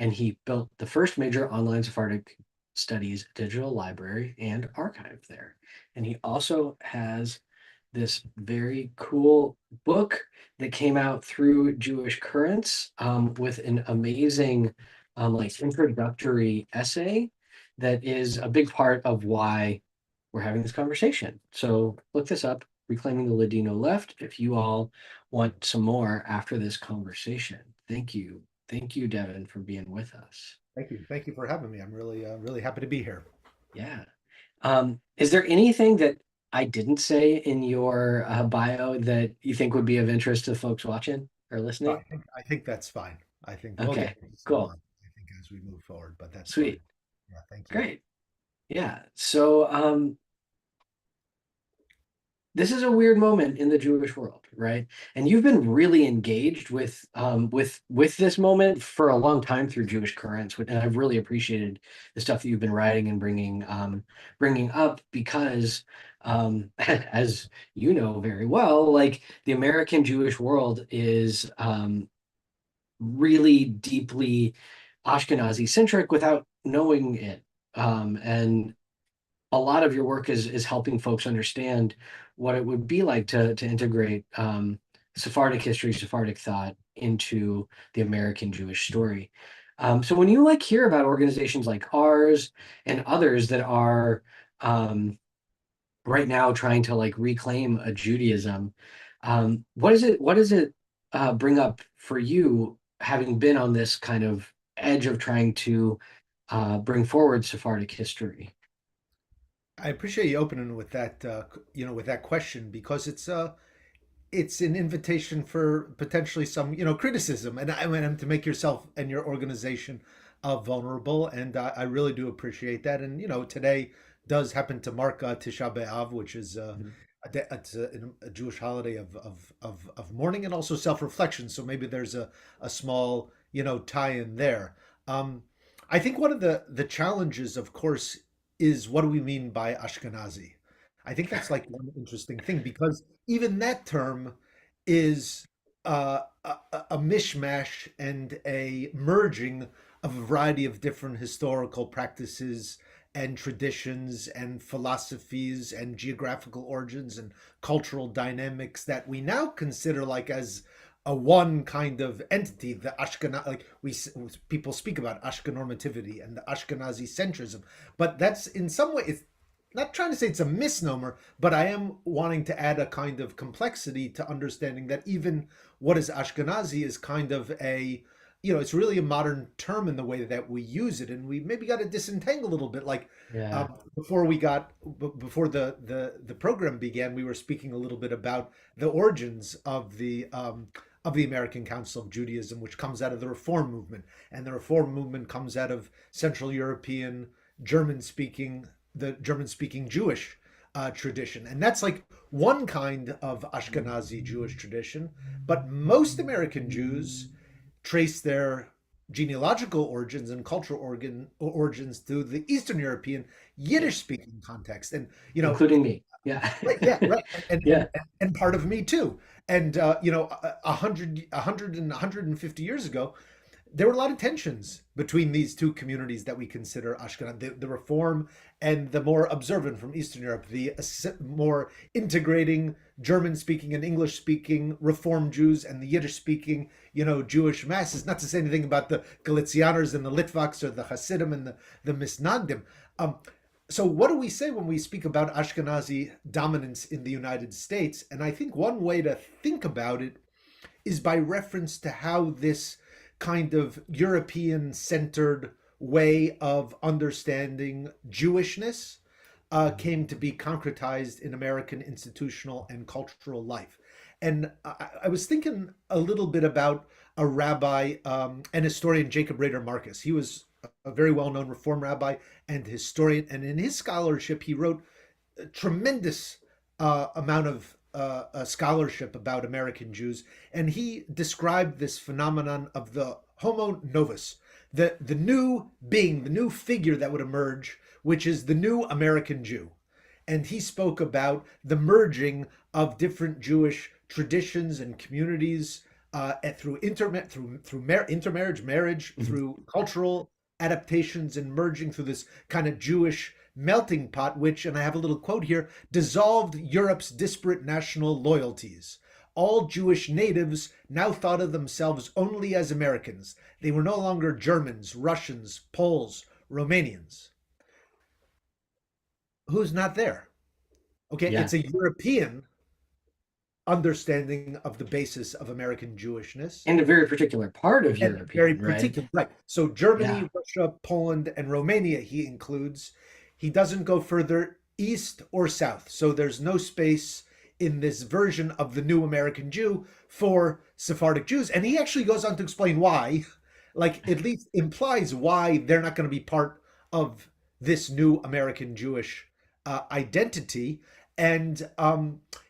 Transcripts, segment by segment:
and he built the first major online Sephardic studies digital library and archive there. And he also has this very cool book that came out through Jewish Currents, with an amazing like introductory essay that is a big part of why we're having this conversation. So look this up, Reclaiming the Ladino Left, if you all want some more after this conversation. Thank you. Thank you, Devin, for being with us. Thank you. Thank you for having me. I'm really happy to be here. Yeah. Is there anything that I didn't say in your bio that you think would be of interest to folks watching or listening? I think that's fine. I think we'll get Okay, into some more, cool. I think, as we move forward, but that's fine. Sweet. Yeah, thank you. Great. Yeah. So this is a weird moment in the Jewish world, right? And you've been really engaged with this moment for a long time through Jewish Currents, and I've really appreciated the stuff that you've been writing and bringing up because, as you know very well, like the American Jewish world is really deeply Ashkenazi centric without knowing it, and a lot of your work is helping folks understand what it would be like to integrate Sephardic history, Sephardic thought into the American Jewish story. So when you like hear about organizations like ours and others that are right now trying to like reclaim a Judaism, what does it bring up for you, having been on this kind of edge of trying to bring forward Sephardic history? I appreciate you opening with that, with that question because it's an invitation for potentially some, criticism, and I mean to make yourself and your organization vulnerable, and I really do appreciate that. And today does happen to mark Tisha B'av, which is Mhm. it's a Jewish holiday of mourning and also self-reflection. So maybe there's a small tie-in there. Um, I think one of the challenges, of course, is what do we mean by Ashkenazi? I think that's like one interesting thing because even that term is a mishmash and a merging of a variety of different historical practices and traditions and philosophies and geographical origins and cultural dynamics that we now consider like as a one kind of entity, the Ashkenazi, like people speak about Ashkenormativity and the Ashkenazi centrism, but that's in some way it's not trying to say it's a misnomer, but I am wanting to add a kind of complexity to understanding that even what is Ashkenazi is kind of it's really a modern term in the way that we use it, and we maybe got to disentangle a little bit. Like Yeah. before the program began, we were speaking a little bit about the origins of the American Council of Judaism, which comes out of the Reform movement, and the Reform movement comes out of Central European German speaking the German speaking Jewish tradition. And that's like one kind of Ashkenazi Jewish tradition. But most American Jews trace their genealogical origins and cultural origins to the Eastern European Yiddish speaking context. And, Including me. Yeah. right, yeah, right. And, Yeah. and part of me too. And, a hundred and 150 years ago, there were a lot of tensions between these two communities that we consider Ashkenaz, the Reform and the more observant from Eastern Europe, the more integrating German-speaking and English-speaking Reform Jews and the Yiddish-speaking, Jewish masses. Not to say anything about the Galicianers and the Litvaks or the Hasidim and the Misnagdim. So what do we say when we speak about Ashkenazi dominance in the United States? And I think one way to think about it is by reference to how this kind of European centered way of understanding Jewishness came to be concretized in American institutional and cultural life. And I was thinking a little bit about a rabbi and historian, Jacob Rader Marcus. He was a very well known Reform rabbi and historian. And in his scholarship, he wrote a tremendous amount of scholarship about American Jews, and he described this phenomenon of the homo novus, the new being, the new figure that would emerge, which is the new American Jew. And he spoke about the merging of different Jewish traditions and communities and through intermarriage, marriage, Mhm. through cultural adaptations and merging through this kind of Jewish melting pot, which, and I have a little quote here, dissolved Europe's disparate national loyalties. All Jewish natives now thought of themselves only as Americans. They were no longer Germans, Russians, Poles, Romanians. Who's not there? Okay, Yeah. it's a European understanding of the basis of American Jewishness, And a very particular part of and very European, right? particular. Right. So Yeah. Germany, Russia, Poland, and Romania he includes. He doesn't go further east or south. So there's no space in this version of the new American Jew for Sephardic Jews. And he actually goes on to explain why, like at least implies why they're not going to be part of this new American Jewish identity. And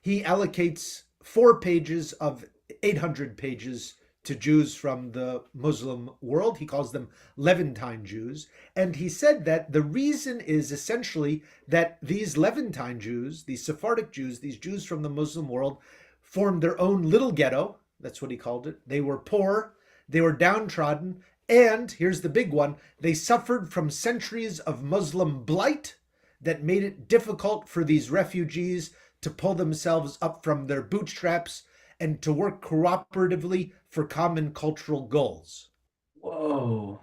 he allocates 4 pages of 800 pages to Jews from the Muslim world. He calls them Levantine Jews. And he said that the reason is essentially that these Levantine Jews, these Sephardic Jews, these Jews from the Muslim world, formed their own little ghetto. That's what he called it. They were poor, they were downtrodden, and here's the big one, they suffered from centuries of Muslim blight that made it difficult for these refugees to pull themselves up from their bootstraps and to work cooperatively for common cultural goals. Whoa.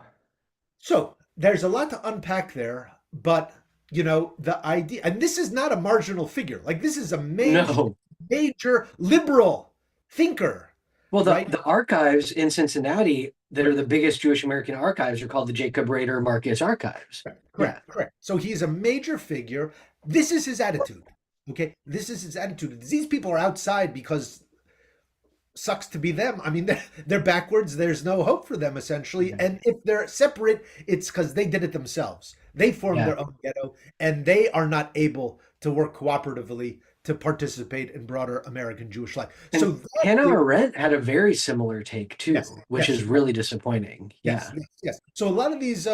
So there's a lot to unpack there, but the idea, and this is not a marginal figure, like this is a major, No. major liberal thinker, Well, the, right? the archives in Cincinnati that are the biggest Jewish American archives are called the Jacob Rader Marcus Archives. Yeah. Correct. So he's a major figure. This is his attitude. Okay, this is his attitude. These people are outside because sucks to be them. I mean, they're backwards. There's no hope for them, essentially. Yeah. And if they're separate, it's because they did it themselves. They formed Yeah. their own ghetto, and they are not able to work cooperatively to participate in broader American Jewish life. So And that Hannah is, Arendt had a very similar take yes, too, which yes, is really disappointing. yes, Yeah. yes, yes. So a lot of these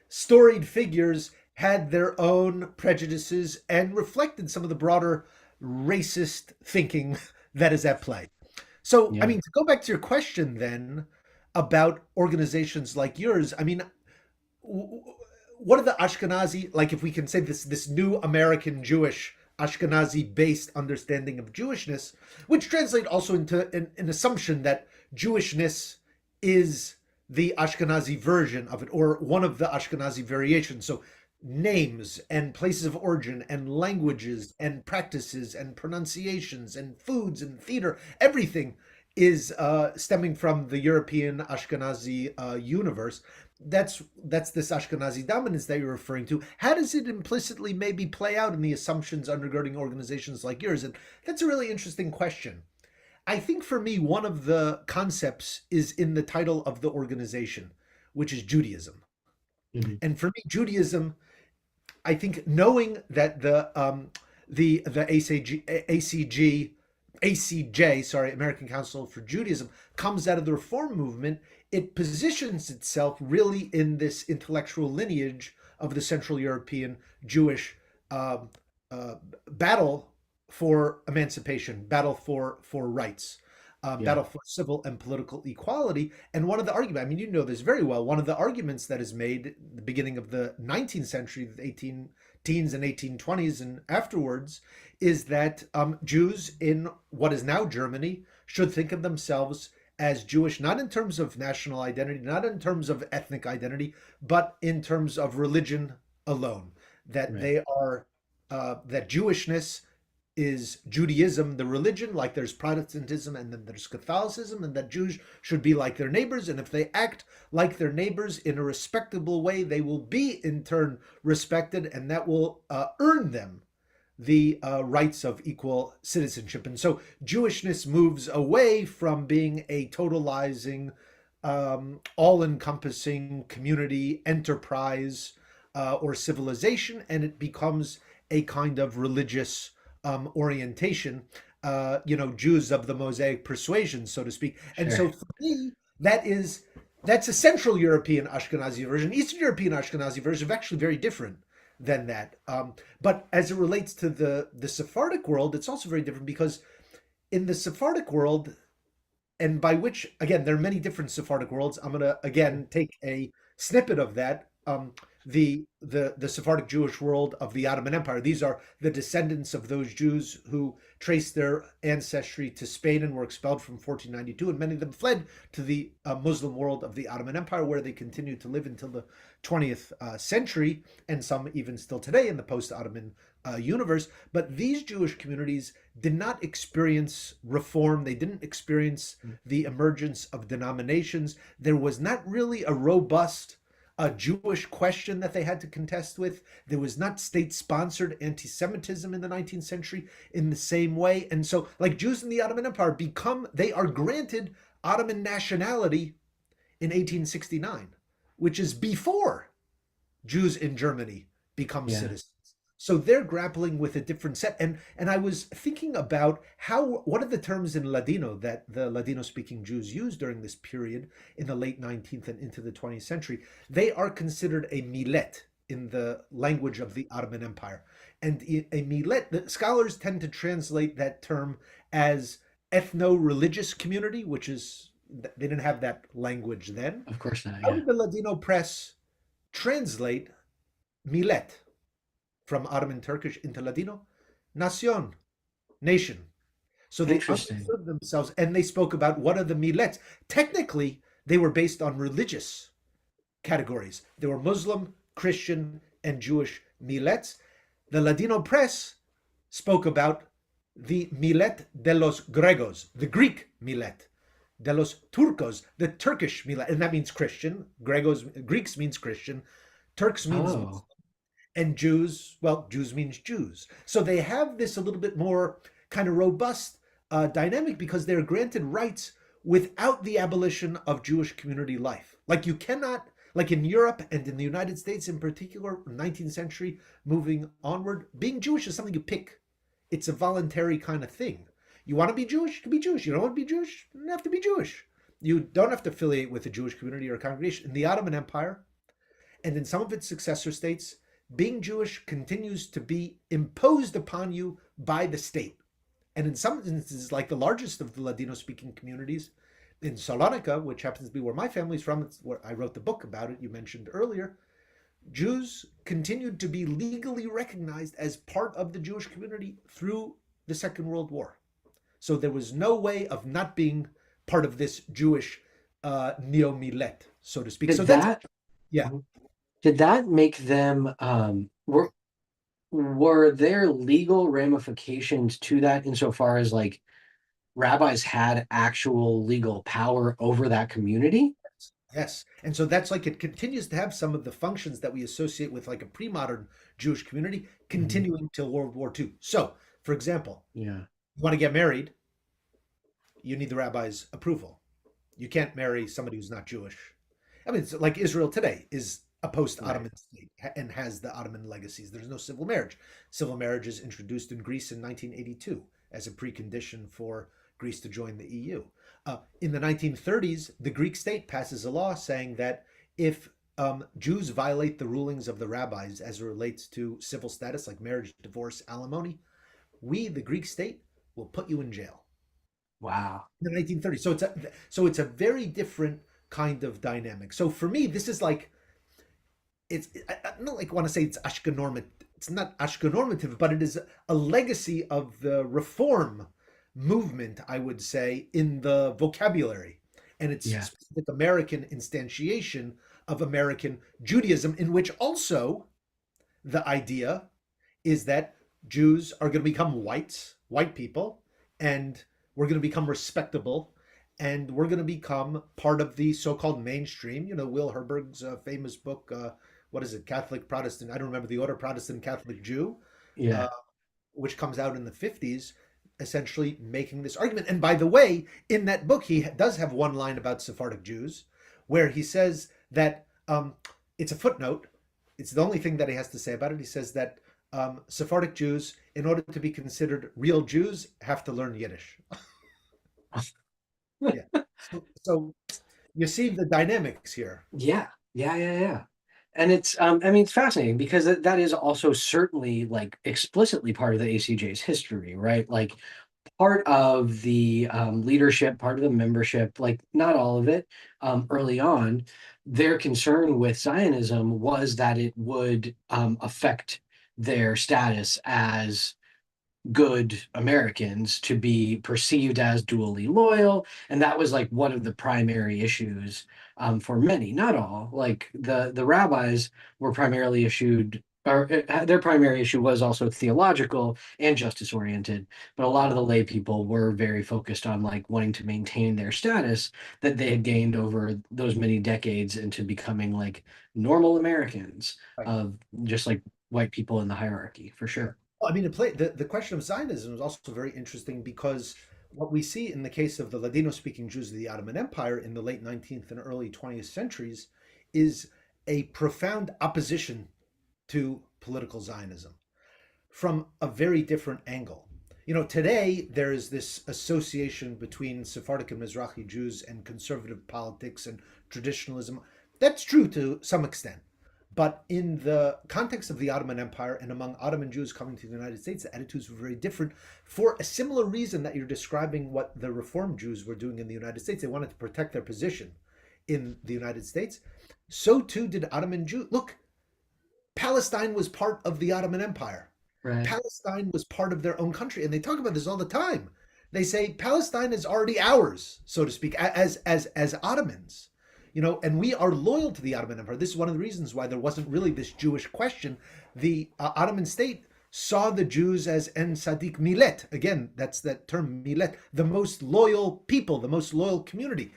storied figures had their own prejudices and reflected some of the broader racist thinking that is at play. So, I Yeah. mean, to go back to your question then about organizations like yours, I mean, what are the Ashkenazi, like if we can say this new American Jewish Ashkenazi based understanding of Jewishness, which translate also into an assumption that Jewishness is the Ashkenazi version of it or one of the Ashkenazi variations. So names and places of origin and languages and practices and pronunciations and foods and theater, everything is stemming from the European Ashkenazi universe. That's this Ashkenazi dominance that you're referring to. How does it implicitly maybe play out in the assumptions undergirding organizations like yours? And that's a really interesting question. I think for me, one of the concepts is in the title of the organization, which is Judaism. Mhm. And for me, Judaism, I think knowing that the ACJ, sorry, American Council for Judaism, comes out of the Reform movement, it positions itself really in this intellectual lineage of the Central European Jewish um, uh, battle for emancipation, battle for rights, Yeah. battle for civil and political equality. And one of the arguments, I mean, you know this very well, one of the arguments that is made at the beginning of the 19th century, the 18 teens and 1820s and afterwards, is that Jews in what is now Germany should think of themselves as Jewish, not in terms of national identity, not in terms of ethnic identity, but in terms of religion alone. That Right. they are, that Jewishness is Judaism, the religion, like there's Protestantism and then there's Catholicism, and that Jews should be like their neighbors. And if they act like their neighbors in a respectable way, they will be in turn respected, and that will earn them the rights of equal citizenship. And so Jewishness moves away from being a totalizing, all encompassing community enterprise or civilization, and it becomes a kind of religious orientation, Jews of the Mosaic persuasion, so to speak. And Sure. so for me, that's a Central European Ashkenazi version. Eastern European Ashkenazi version is actually very different than that. But as it relates to the Sephardic world, it's also very different because in the Sephardic world, and by which, again, there are many different Sephardic worlds. I'm going to again take a snippet of that. The Sephardic Jewish world of the Ottoman Empire. These are the descendants of those Jews who traced their ancestry to Spain and were expelled from 1492, and many of them fled to the Muslim world of the Ottoman Empire, where they continued to live until the 20th century, and some even still today in the post-Ottoman universe. But these Jewish communities did not experience reform. They didn't experience the emergence of denominations. There was not really a robust Jewish question that they had to contest with. There was not state-sponsored anti-Semitism in the 19th century in the same way. And so, like, Jews in the Ottoman Empire they are granted Ottoman nationality in 1869, which is before Jews in Germany become Yeah. citizens. So they're grappling with a different set. And I was thinking about what are the terms in Ladino that the Ladino-speaking Jews used during this period in the late 19th and into the 20th century. They are considered a millet in the language of the Ottoman Empire. And a millet, the scholars tend to translate that term as ethno-religious community, which is, they didn't have that language then. Of course not. How Yeah. did the Ladino press translate millet from Ottoman Turkish into Ladino? Nación, nation. So they Interesting. understood themselves and they spoke about what are the millets. Technically, they were based on religious categories. There were Muslim, Christian, and Jewish millets. The Ladino press spoke about the millet de los Gregos, the Greek millet, de los Turcos, the Turkish millet, and that means Christian. Greeks means Christian. Turks means Muslim. Oh, And Jews, well, Jews means Jews. So they have this a little bit more kind of robust dynamic because they're granted rights without the abolition of Jewish community life. Like you cannot, like in Europe and in the United States in particular, 19th century moving onward, being Jewish is something you pick. It's a voluntary kind of thing. You want to be Jewish? You can be Jewish. You don't want to be Jewish? You don't have to be Jewish. You don't have to affiliate with a Jewish community or congregation. In the Ottoman Empire and in some of its successor states, being Jewish continues to be imposed upon you by the state. And in some instances, like the largest of the Ladino-speaking communities in Salonika, which happens to be where my family's from, it's where I wrote the book about it you mentioned earlier, Jews continued to be legally recognized as part of the Jewish community through the Second World War. So there was no way of not being part of this Jewish neo-millet, so to speak. did So that's, that yeah. did that make them were there legal ramifications to that insofar as like rabbis had actual legal power over that community? Yes. And so that's like it continues to have some of the functions that we associate with like a pre-modern Jewish community Mhm. continuing till World War II. So, for example, Yeah. you want to get married, you need the rabbi's approval. You can't marry somebody who's not Jewish. I mean, it's like Israel today is a Right. post-Ottoman state and has the Ottoman legacies. There's no civil marriage. Civil marriage is introduced in Greece in 1982 as a precondition for Greece to join the EU. In the 1930s, the Greek state passes a law saying that if Jews violate the rulings of the rabbis as it relates to civil status like marriage, divorce, alimony, we, the Greek state, will put you in jail. Wow. In the 1930s. So it's a very different kind of dynamic. So for me, this is like I don't like want to say it's Ashkenormative. It's not Ashkenormative, but it is a legacy of the reform movement, I would say, in the vocabulary and its Yeah. specific American instantiation of American Judaism, in which also the idea is that Jews are going to become white people, and we're going to become respectable, and we're going to become part of the so-called mainstream. You know, Will Herberg's famous book, what is it, Catholic Protestant? I don't remember the order, Protestant Catholic Jew, uh, Yeah. which comes out in the 50s, essentially making this argument. And by the way, in that book, he does have one line about Sephardic Jews where he says that it's a footnote. It's the only thing that he has to say about it. He says that Sephardic Jews, in order to be considered real Jews, have to learn Yiddish. Yeah. So you see the dynamics here. Yeah. Yeah. Yeah. Yeah. And it's I mean it's fascinating because that is also certainly like explicitly part of the ACJ's history, right? Like part of the leadership, part of the membership, like not all of it, early on, their concern with Zionism was that it would affect their status as good Americans, to be perceived as dually loyal. And that was like one of the primary issues for many, not all. Like the rabbis were primarily issued, or their primary issue was also theological and justice oriented. But a lot of the lay people were very focused on like wanting to maintain their status that they had gained over those many decades into becoming like normal Americans, Right. of just like white people in the hierarchy, for sure. Well, I mean, the question of Zionism is also very interesting because what we see in the case of the Ladino-speaking Jews of the Ottoman Empire in the late 19th and early 20th centuries is a profound opposition to political Zionism from a very different angle. You know, today there is this association between Sephardic and Mizrahi Jews and conservative politics and traditionalism. That's true to some extent. But in the context of the Ottoman Empire and among Ottoman Jews coming to the United States, the attitudes were very different for a similar reason that you're describing what the Reform Jews were doing in the United States. They wanted to protect their position in the United States. So too did Ottoman Jews. Look, Palestine was part of the Ottoman Empire. Right. Palestine was part of their own country, and they talk about this all the time. They say Palestine is already ours, so to speak, as Ottomans, you know, and we are loyal to the Ottoman Empire. This is one of the reasons why there wasn't really this Jewish question. The Ottoman state saw the Jews as en Sadiq Millet. Again, that's that term Millet, the most loyal people, the most loyal community.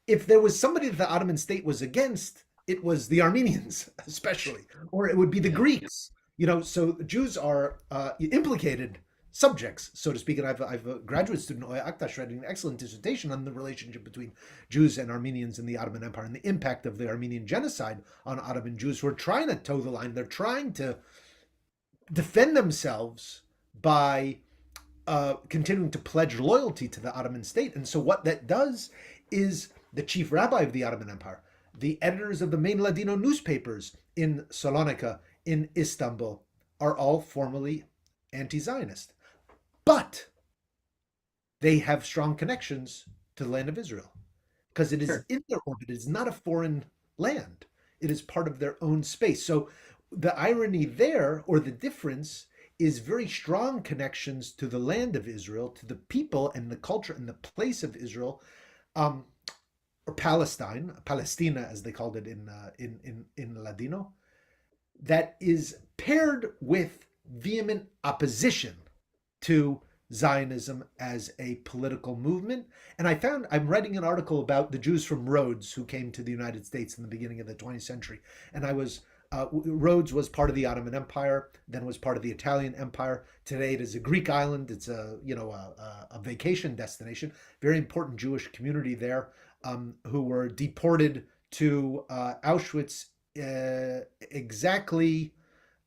If there was somebody that the Ottoman state was against, it was the Armenians, especially, or it would be the Yeah. Greeks. You know, so Jews are implicated subjects, so to speak. And I've a graduate student, Oya Aktash, writing an excellent dissertation on the relationship between Jews and Armenians in the Ottoman Empire and the impact of the Armenian genocide on Ottoman Jews who are trying to toe the line. They're trying to defend themselves by continuing to pledge loyalty to the Ottoman state. And so what that does is the chief rabbi of the Ottoman Empire, the editors of the main Ladino newspapers in Salonika, in Istanbul, are all formally anti-Zionist. But they have strong connections to the land of Israel because it is Sure. in their orbit. It is not a foreign land. It is part of their own space. So the irony there, or the difference, is very strong connections to the land of Israel, to the people and the culture and the place of Israel, um, or Palestine, Palestina, as they called it in Ladino, that is paired with vehement opposition to Zionism as a political movement. And I'm writing an article about the Jews from Rhodes who came to the United States in the beginning of the 20th century. And Rhodes was part of the Ottoman Empire, then was part of the Italian Empire. Today it is a Greek island. It's a vacation destination. Very important Jewish community there, who were deported to Auschwitz exactly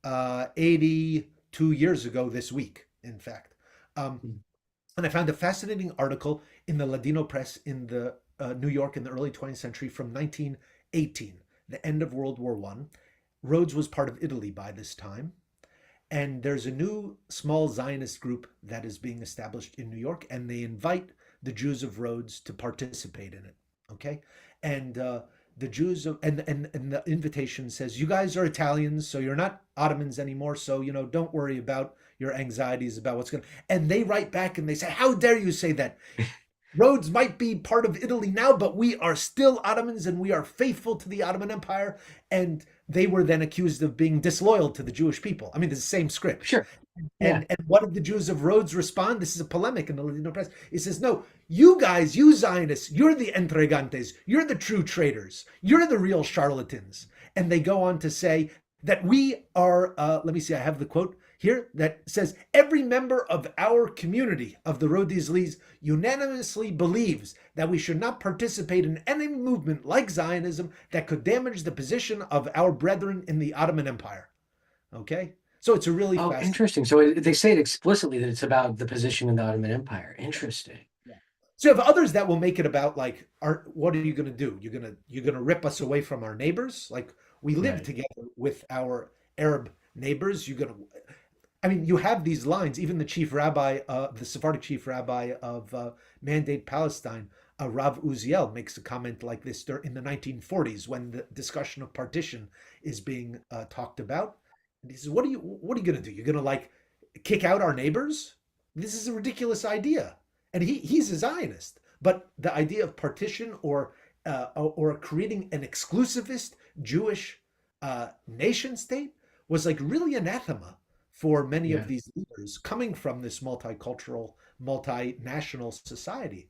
82 years ago this week, in fact. Um, Mm. and I found a fascinating article in the Ladino press in the New York in the early 20th century from 1918, the end of World War One. Rhodes was part of Italy by this time. And there's a new small Zionist group that is being established in New York, and they invite the Jews of Rhodes to participate in it. Okay. And the Jews of, and the invitation says, you guys are Italians, so you're not Ottomans anymore. So, you know, don't worry about your anxieties about what's going to, and they write back and they say, how dare you say that? Rhodes might be part of Italy now, but we are still Ottomans and we are faithful to the Ottoman Empire. And they were then accused of being disloyal to the Jewish people. I mean, it's the same script. Sure. Yeah. And what did the Jews of Rhodes respond? This is a polemic in the Ladino press. It says, no, you guys, you Zionists, you're the entregantes, you're the true traitors, you're the real charlatans. And they go on to say that we are, let me see, I have the quote here that says, every member of our community of the Rhodesians unanimously believes that we should not participate in any movement like Zionism that could damage the position of our brethren in the Ottoman Empire. Okay? So it's a really Oh, fascinating. interesting. So they say it explicitly that it's about the position in the Ottoman Empire. Interesting. Yeah. So you have others that will make it about like, what are you going to do? You're gonna rip us away from our neighbors? Like we live Right. together with our Arab neighbors. You're gonna. I mean, you have these lines. Even the chief rabbi, the Sephardic chief rabbi of Mandate Palestine, Rav Uziel, makes a comment like this in the 1940s when the discussion of partition is being talked about. And he says, what are you going to do? You're going to like kick out our neighbors? This is a ridiculous idea." And he's a Zionist, but the idea of partition or creating an exclusivist Jewish nation state was like really anathema for many of Yeah. these leaders coming from this multicultural, multinational society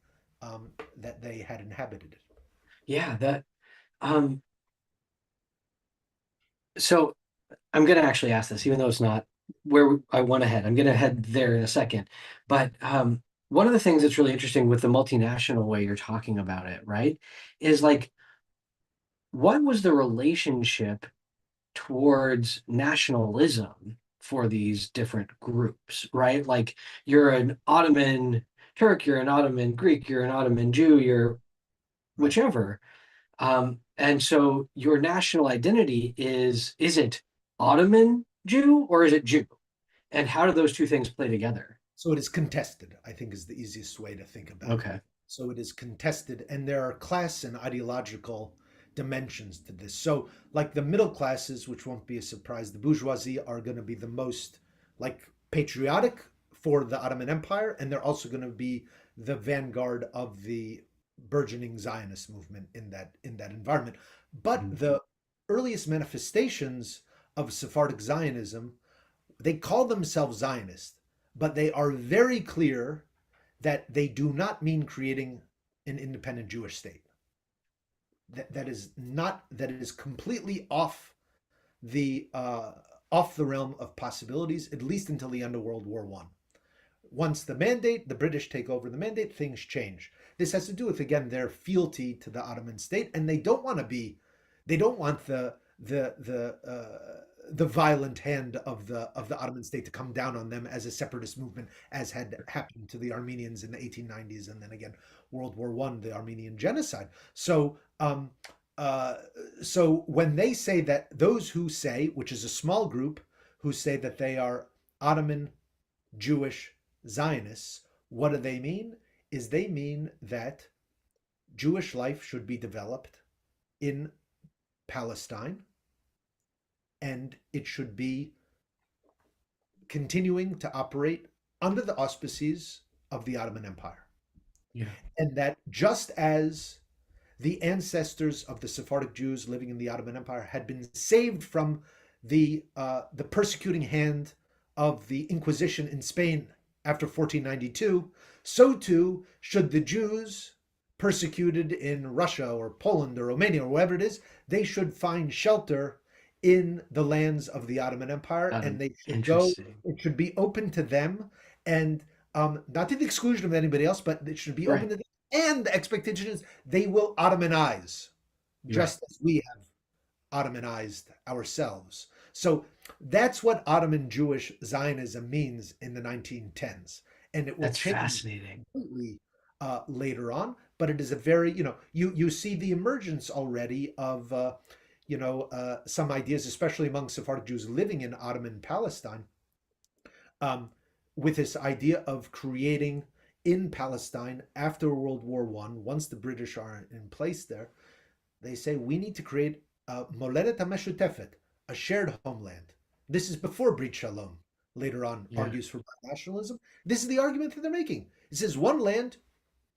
that they had inhabited. Yeah, that um so I'm gonna actually ask this, even though it's not where I want to head. I'm gonna head there in a second. But one of the things that's really interesting with the multinational way you're talking about it, right, is like what was the relationship towards nationalism for these different groups, right? Like you're an Ottoman Turk, you're an Ottoman Greek, you're an Ottoman Jew, you're Right. whichever. And so your national identity is it Ottoman Jew or is it Jew? And how do those two things play together? So it is contested, I think is the easiest way to think about it. Okay. So it is contested, and there are class and ideological dimensions to this. So, like the middle classes, which won't be a surprise, the bourgeoisie are going to be the most like patriotic for the Ottoman Empire, and they're also going to be the vanguard of the burgeoning Zionist movement in that environment. But Mhm. the earliest manifestations of Sephardic Zionism, they call themselves Zionist, but they are very clear that they do not mean creating an independent Jewish state. That is not, that is completely the off the realm of possibilities, at least until the end of World War One. Once the British take over the mandate, things change. This has to do with, again, their fealty to the Ottoman state, and they don't want the violent hand of the Ottoman state to come down on them as a separatist movement, as had happened to the Armenians in the 1890s, and then again World War One, the Armenian genocide. Uh, so when they say that, those who say, which is a small group, who say that they are Ottoman Jewish Zionists, what do they mean? Is they mean that Jewish life should be developed in Palestine, and it should be continuing to operate under the auspices of the Ottoman Empire. Yeah. And that just as the ancestors of the Sephardic Jews living in the Ottoman Empire had been saved from the persecuting hand of the Inquisition in Spain after 1492, so too should the Jews persecuted in Russia or Poland or Romania or wherever it is, they should find shelter in the lands of the Ottoman Empire, and they should go. Interesting. It should be open to them, and not to the exclusion of anybody else, but it should be open Right. to them. And the expectation is they will Ottomanize, Right. just as we have Ottomanized ourselves. So that's what Ottoman Jewish Zionism means in the 1910s. And it will That's change fascinating. completely later on. But it is a very, you see the emergence already of, some ideas, especially among Sephardic Jews living in Ottoman Palestine, um, with this idea of creating in Palestine after World War One, once the British are in place there, they say we need to create a moledet hameshutefet, a shared homeland. This is before Brit Shalom. Later on, Yeah. argues for nationalism. This is the argument that they're making. It says one land,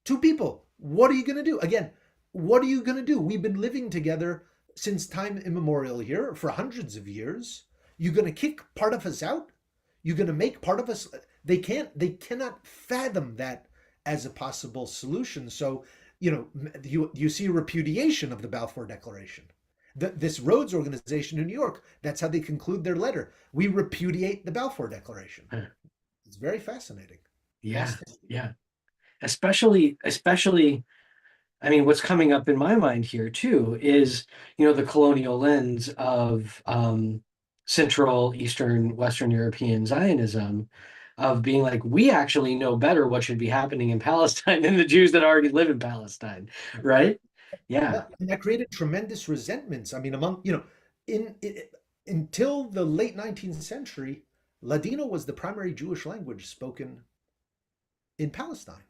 two people. What are you going to do? Again, what are you going to do? We've been living together since time immemorial here for hundreds of years. You're going to kick part of us out? You're going to make part of us. They cannot fathom that as a possible solution. So, you see a repudiation of the Balfour Declaration. This Rhodes organization in New York, that's how they conclude their letter. We repudiate the Balfour Declaration. Huh. It's very fascinating. Yeah. Vast. Yeah. Especially, I mean, what's coming up in my mind here too is, the colonial lens of Central, Eastern, Western European Zionism, of being like, we actually know better what should be happening in Palestine than the Jews that already live in Palestine, right? Yeah. Yeah, and that created tremendous resentments. I mean, among, in until the late 19th century, Ladino was the primary Jewish language spoken in Palestine.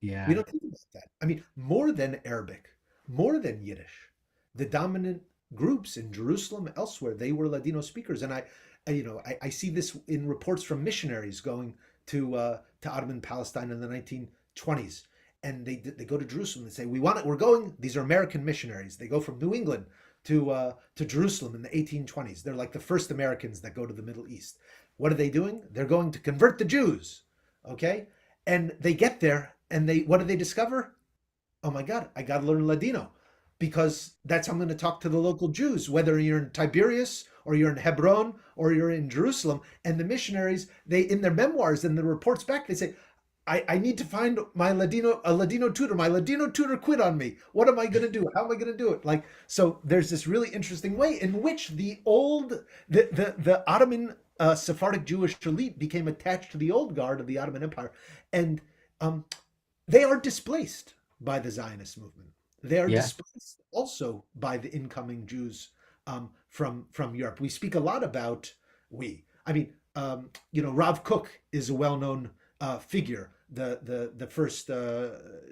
We Yeah. don't think about that. I mean, more than Arabic, more than Yiddish, the dominant groups in Jerusalem, elsewhere, they were Ladino speakers. And I see this in reports from missionaries going to Ottoman Palestine in the 1920s, and they go to Jerusalem and say, "We want it. We're going." These are American missionaries. They go from New England to Jerusalem in the 1820s. They're like the first Americans that go to the Middle East. What are they doing? They're going to convert the Jews. Okay, and they get there, and they what do they discover? Oh my God, I got to learn Ladino because that's how I'm going to talk to the local Jews, whether you're in Tiberias or you're in Hebron or you're in Jerusalem. And the missionaries, they in their memoirs and the reports back, they say, I need to find a Ladino tutor. My Ladino tutor quit on me. What am I going to do? How am I going to do it? Like, so there's this really interesting way in which the Ottoman Sephardic Jewish elite became attached to the old guard of the Ottoman Empire, and um, they are displaced by the Zionist movement. They are Yeah. displaced also by the incoming Jews from Europe. We speak a lot about we. I mean, Rav Kook is a well-known figure. The first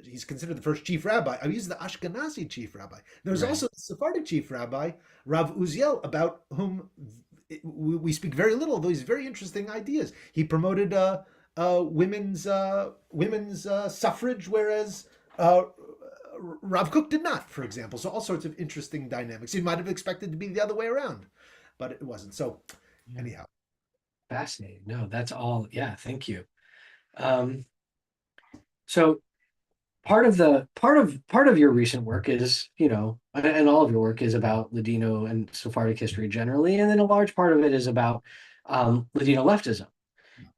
he's considered the first chief rabbi. I mean, he's the Ashkenazi chief rabbi. There's Right. also the Sephardic chief rabbi, Rav Uziel, about whom we speak very little, though he's very interesting ideas. He promoted women's suffrage, whereas Rav Kook did not, for example. So all sorts of interesting dynamics. You might have expected to be the other way around, but it wasn't. So Yeah. anyhow, Fascinating. No, that's all. Yeah. Thank you. Um, so part of your recent work is, and all of your work is about Ladino and Sephardic history generally, and then a large part of it is about Ladino leftism.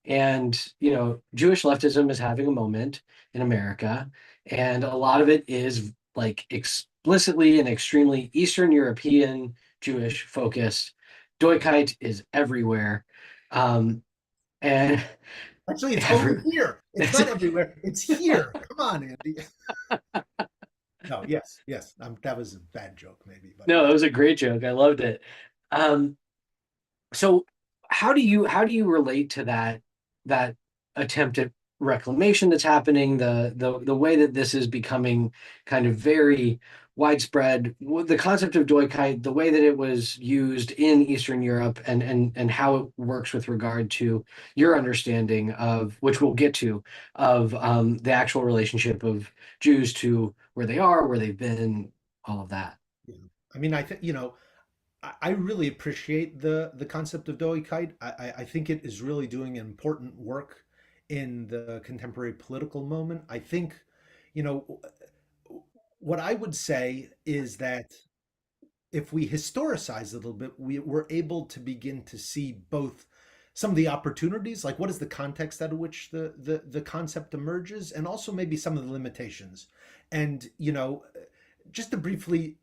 And Jewish leftism is having a moment in America, and a lot of it is like explicitly and extremely Eastern European Jewish focused. Doikite is everywhere, and actually, it's only every here. It's not everywhere. It's here. Come on, Andy. No, yes, yes. That was a bad joke, maybe, but no, yeah. it was a great joke. I loved it. Um, so how do you relate to that attempt at reclamation that's happening, the way that this is becoming kind of very widespread, the concept of doikite, the way that it was used in Eastern Europe, and how it works with regard to your understanding of, which we'll get to, of the actual relationship of Jews to where they are, where they've been, all of that. Yeah. I mean, I think I really appreciate the concept of Doikite. I think it is really doing important work in the contemporary political moment. I think, you know, what I would say is that if we historicize a little bit, we're able to begin to see both some of the opportunities, like what is the context out of which the concept emerges, and also maybe some of the limitations. And, just to briefly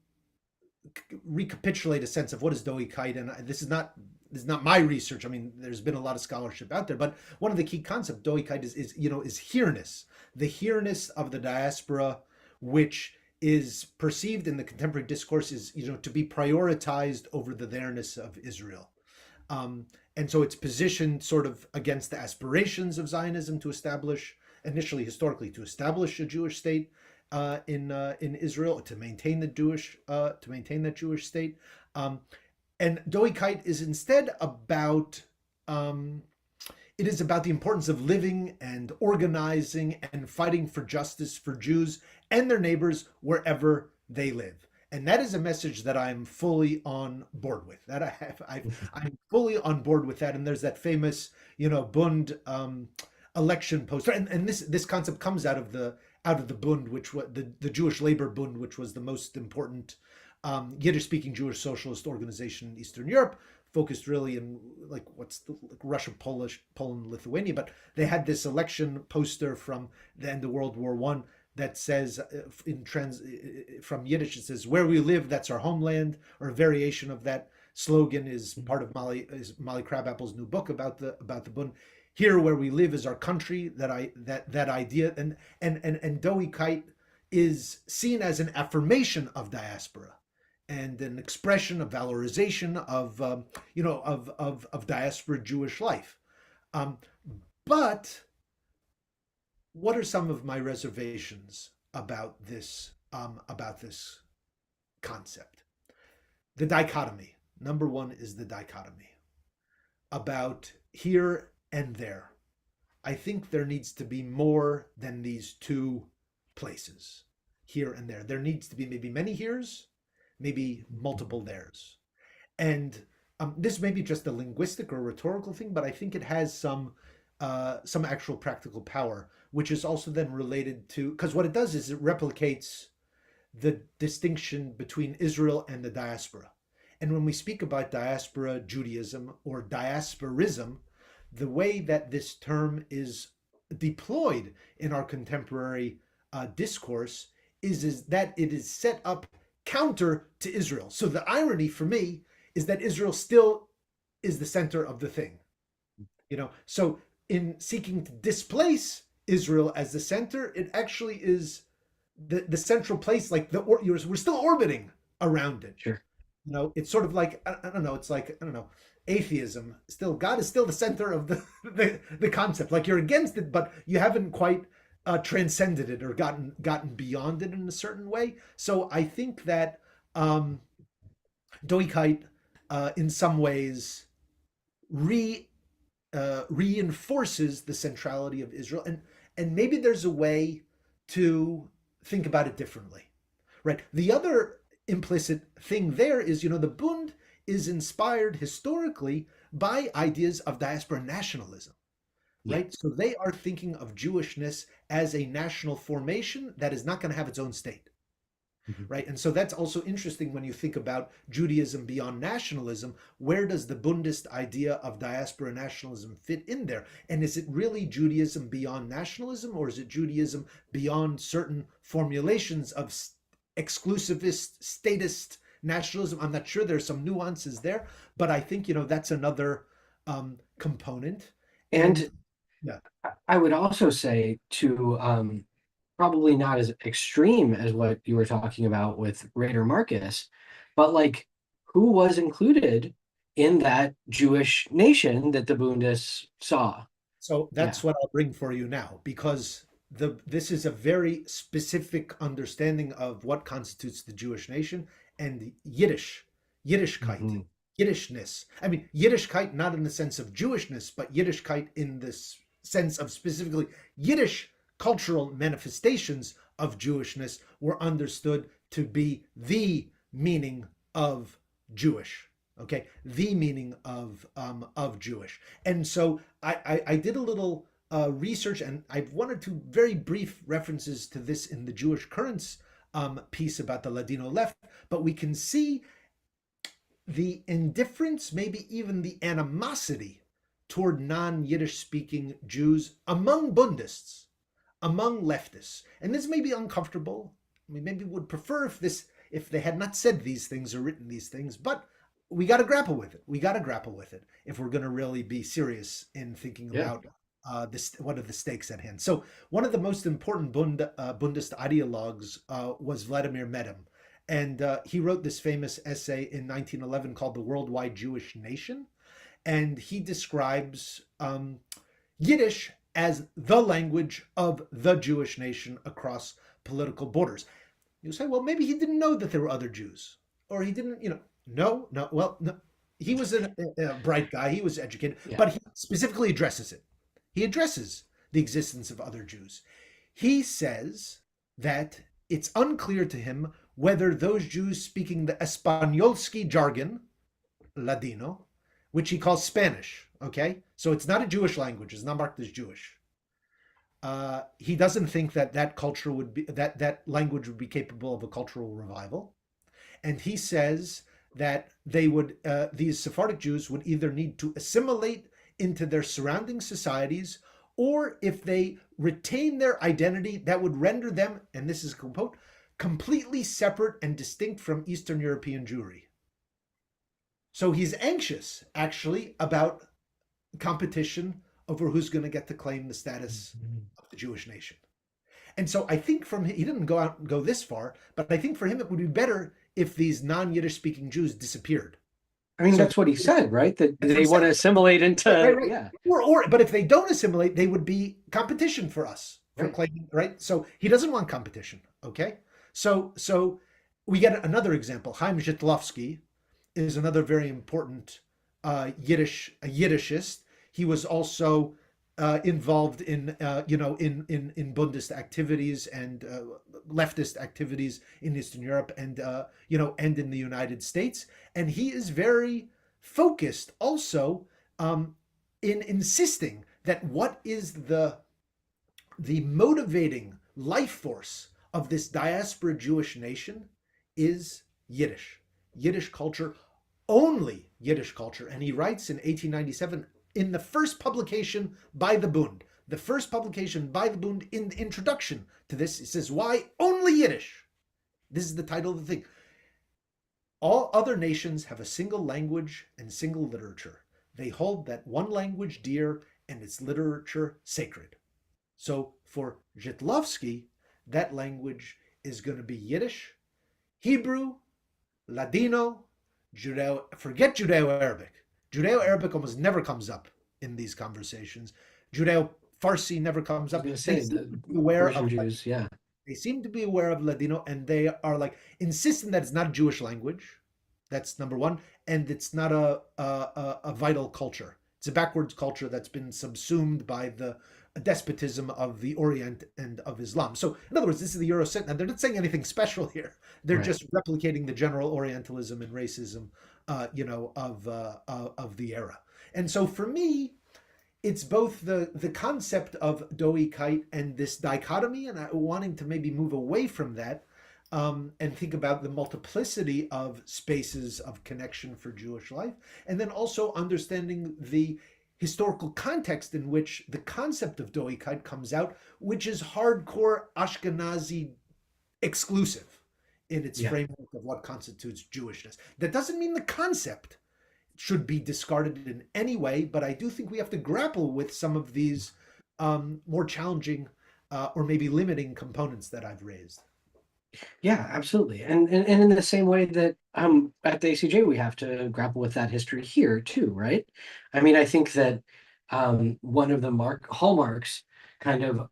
recapitulate a sense of what is Doikite, and this is not my research. I mean, there's been a lot of scholarship out there, but one of the key concepts Doikite is here-ness, the here-ness of the diaspora, which is perceived in the contemporary discourse is to be prioritized over the there-ness of Israel. And so it's positioned sort of against the aspirations of Zionism to establish, initially historically, to establish a Jewish state in Israel, to maintain that Jewish state. And Doikite is instead about it is about the importance of living and organizing and fighting for justice for Jews and their neighbors wherever they live. And that is a message that I'm fully on board with. That I'm fully on board with that. And there's that famous, Bund election poster, and this concept comes out of the Bund, which was the Jewish Labor Bund, which was the most important Yiddish-speaking Jewish socialist organization in Eastern Europe, focused really in like Russia, Poland, Lithuania. But they had this election poster from the end of World War One that says, from Yiddish, it says, "Where we live, that's our homeland," or a variation of that slogan is part of Molly Crabapple's new book about the Bund. Here, where we live, is our country. That idea, and Doikite is seen as an affirmation of diaspora and an expression of valorization of diaspora Jewish life. Um, but what are some of my reservations about this concept? The dichotomy. Number one is the dichotomy about here and there. I think there needs to be more than these two places, here and there. There needs to be maybe many heres, maybe multiple theirs. And this may be just a linguistic or rhetorical thing, but I think it has some actual practical power, which is also then related to, because what it does is it replicates the distinction between Israel and the diaspora. And when we speak about diaspora Judaism or diasporism, the way that this term is deployed in our contemporary discourse is that it is set up counter to Israel. So the irony for me is that Israel still is the center of the thing. So in seeking to displace Israel as the center, it actually is the central place. Like we're still orbiting around it. Sure. It's sort of like I don't know. It's like I don't know. Atheism. Still, God is still the center of the concept. Like you're against it, but you haven't quite transcended it or gotten beyond it in a certain way. So I think that Doikite, in some ways, reinforces the centrality of Israel, and maybe there's a way to think about it differently, right? The other implicit thing there is, the Bund is inspired historically by ideas of diaspora nationalism, Yeah. right? So they are thinking of Jewishness as a national formation that is not going to have its own state, Mhm. right? And so that's also interesting when you think about Judaism beyond nationalism. Where does the Bundist idea of diaspora nationalism fit in there? And is it really Judaism beyond nationalism, or is it Judaism beyond certain formulations of exclusivist, statist nationalism? I'm not sure. There's some nuances there, but I think, that's another component. And And yeah, I would also say to probably not as extreme as what you were talking about with Raider Marcus, but like who was included in that Jewish nation that the Bundes saw? so Yeah. that's what I'll bring for you now, because this is a very specific understanding of what constitutes the Jewish nation and Yiddishkeit, Mhm. Yiddishness. I mean, Yiddishkeit not in the sense of Jewishness, but Yiddishkeit in this sense of specifically Yiddish cultural manifestations of Jewishness were understood to be the meaning of Jewish. Okay, the meaning of Jewish. And so I did a little research, and I've one or two very brief references to this in the Jewish Currents piece about the Ladino left, but we can see the indifference, maybe even the animosity toward non-Yiddish speaking Jews among Bundists, among leftists. And this may be uncomfortable. We maybe would prefer if they had not said these things or written these things, but we got to grapple with it. We got to grapple with it if we're going to really be serious in thinking Yeah. about what are the stakes at hand. So one of the most important Bundist ideologues was Vladimir Medem, and he wrote this famous essay in 1911 called "The Worldwide Jewish Nation," and he describes Yiddish as the language of the Jewish nation across political borders. You say, well, maybe he didn't know that there were other Jews, or he didn't, no, no. Well, no, he was a bright guy. He was educated, Yeah. but he specifically addresses it. He addresses the existence of other Jews. He says that it's unclear to him whether those Jews speaking the Españolski jargon, Ladino, which he calls Spanish, okay? So it's not a Jewish language. It's not marked as Jewish. He doesn't think that culture would be that language would be capable of a cultural revival, and he says that these Sephardic Jews would either need to assimilate into their surrounding societies, or if they retain their identity, that would render them, and this is a quote, completely separate and distinct from Eastern European Jewry. So he's anxious, actually, about competition over who's going to get to claim the status of the Jewish nation. And so I think he didn't go this far, but I think for him it would be better if these non-Yiddish speaking Jews disappeared. I mean, So that's what he said, right? That that's what they he want said. to assimilate Right, right, into, right. yeah, But if they don't assimilate, they would be competition for us for right. claiming, right? So he doesn't want competition. Okay. So we get another example. Chaim Zhitlovsky is another very important Yiddishist. He was also involved in in Bundist activities and leftist activities in Eastern Europe and and in the United States. And he is very focused also in insisting that what is the motivating life force of this diaspora Jewish nation is Yiddish culture, only Yiddish culture. And he writes in 1897 in the first publication by the Bund, the first publication by the Bund in the introduction to this, he says, why only Yiddish? This is the title of the thing. All other nations have a single language and single literature. They hold that one language dear and its literature sacred. So for Zhitlovsky, that language is going to be Yiddish, Hebrew, Ladino, Judeo, forget Judeo-Arabic. Judeo-Arabic almost never comes up in these conversations. Judeo-Farsi never comes I was up. going to They say seem the to be aware Persian of Jews, yeah, they seem to be aware of Ladino, and they are like insisting that it's not a Jewish language. That's number one, and it's not a vital culture. It's a backwards culture that's been subsumed by the despotism of the Orient and of Islam. So, in other words, this is the Eurocent, and they're not saying anything special here. They're right. just replicating the general Orientalism and racism, of the era. And so, for me, it's both the concept of Doikite and this dichotomy, and wanting to maybe move away from that and think about the multiplicity of spaces of connection for Jewish life, and then also understanding the historical context in which the concept of Doikite comes out, which is hardcore Ashkenazi exclusive in its Yeah. framework of what constitutes Jewishness. That doesn't mean the concept should be discarded in any way, but I do think we have to grapple with some of these more challenging or maybe limiting components that I've raised. Yeah, absolutely. And in the same way that at the ACJ we have to grapple with that history here too, right? I mean, I think that one of the mark hallmarks kind of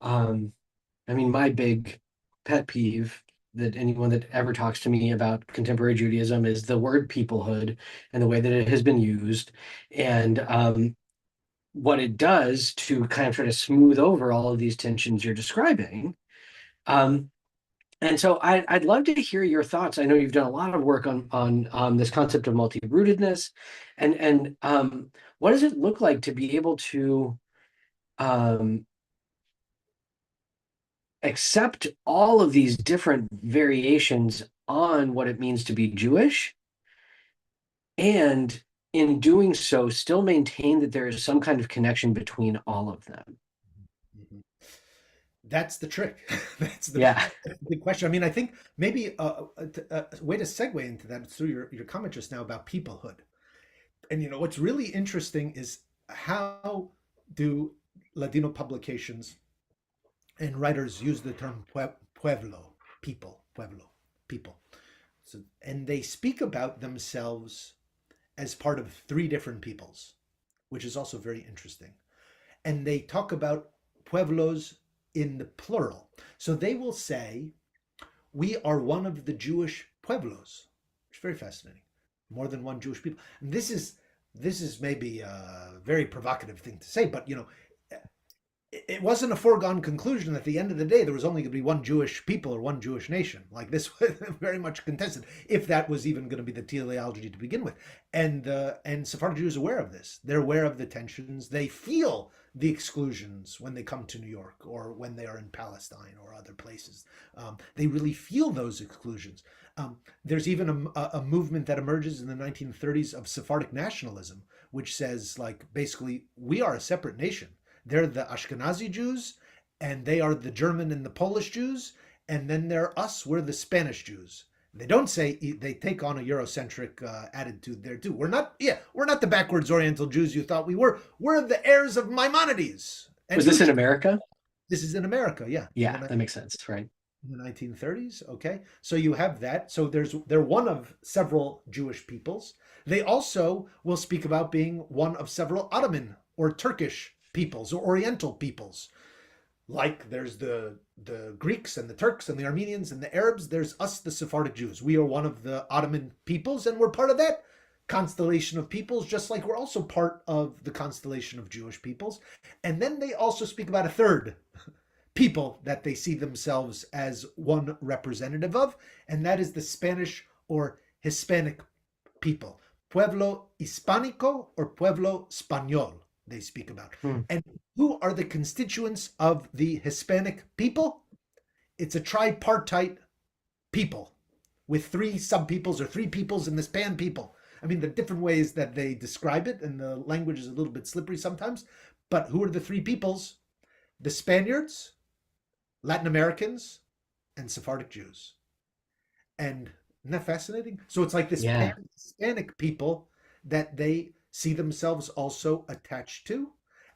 I mean, my big pet peeve that anyone that ever talks to me about contemporary Judaism is the word peoplehood and the way that it has been used, and what it does to kind of try to smooth over all of these tensions you're describing. Um, and so I'd love to hear your thoughts. I know you've done a lot of work on this concept of multi-rootedness, and what does it look like to be able to um, accept all of these different variations on what it means to be Jewish, and in doing so, still maintain that there is some kind of connection between all of them. Mhm. That's the trick. That's Yeah. that's the big question. I mean, I think maybe a way to segue into that through your comment just now about peoplehood. And what's really interesting is how do Ladino publications and writers use the term pueblo, people. So, and they speak about themselves as part of three different peoples, which is also very interesting. And they talk about pueblos in the plural. So they will say, we are one of the Jewish pueblos, which is very fascinating. More than one Jewish people. And this is maybe a very provocative thing to say, but it wasn't a foregone conclusion that at the end of the day there was only going to be one Jewish people or one Jewish nation. Like this was very much contested, if that was even going to be the teleology to begin with. And Sephardic Jews are aware of this. They're aware of the tensions. They feel the exclusions when they come to New York or when they are in Palestine or other places. They really feel those exclusions. There's even a movement that emerges in the 1930s of Sephardic nationalism, which says, like, basically, we are a separate nation. They're the Ashkenazi Jews, and they are the German and the Polish Jews, and then they're us, we're the Spanish Jews. They don't say they take on a Eurocentric attitude there too. We're not the backwards Oriental Jews you thought we were. We're the heirs of Maimonides. And Was this in America? this is in America, yeah. Yeah, that makes sense, right? in the 1930s. Okay, so you have that. So they're one of several Jewish peoples. They also will speak about being one of several Ottoman or Turkish peoples or Oriental peoples. Like there's the Greeks and the Turks and the Armenians and the Arabs. There's us, the Sephardic Jews. We are one of the Ottoman peoples, and we're part of that constellation of peoples, just like we're also part of the constellation of Jewish peoples. And then they also speak about a third people that they see themselves as one representative of, and that is the Spanish or Hispanic people. Pueblo Hispánico or Pueblo Español, they speak about. Hmm. And who are the constituents of the Hispanic people? It's a tripartite people with three subpeoples or three peoples in this pan people. I mean, the different ways that they describe it, and the language is a little bit slippery sometimes. But who are the three peoples? The Spaniards, Latin Americans, and Sephardic Jews. And isn't that fascinating? So it's like this Yeah. pan-Hispanic people that they see themselves also attached to.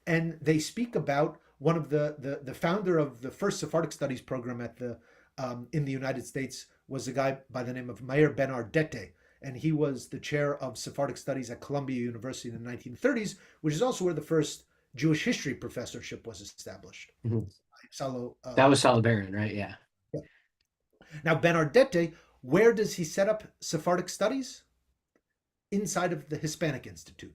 And they speak about one of the founder of the first Sephardic Studies program at the in the United States was a guy by the name of Meir Ben Ardete. And he was the chair of Sephardic Studies at Columbia University in the 1930s, which is also where the first Jewish history professorship was established. Mhm. Salo, That was Salabaran, right? Yeah. now, Bernardete, where does he set up Sephardic studies? Inside of the Hispanic Institute.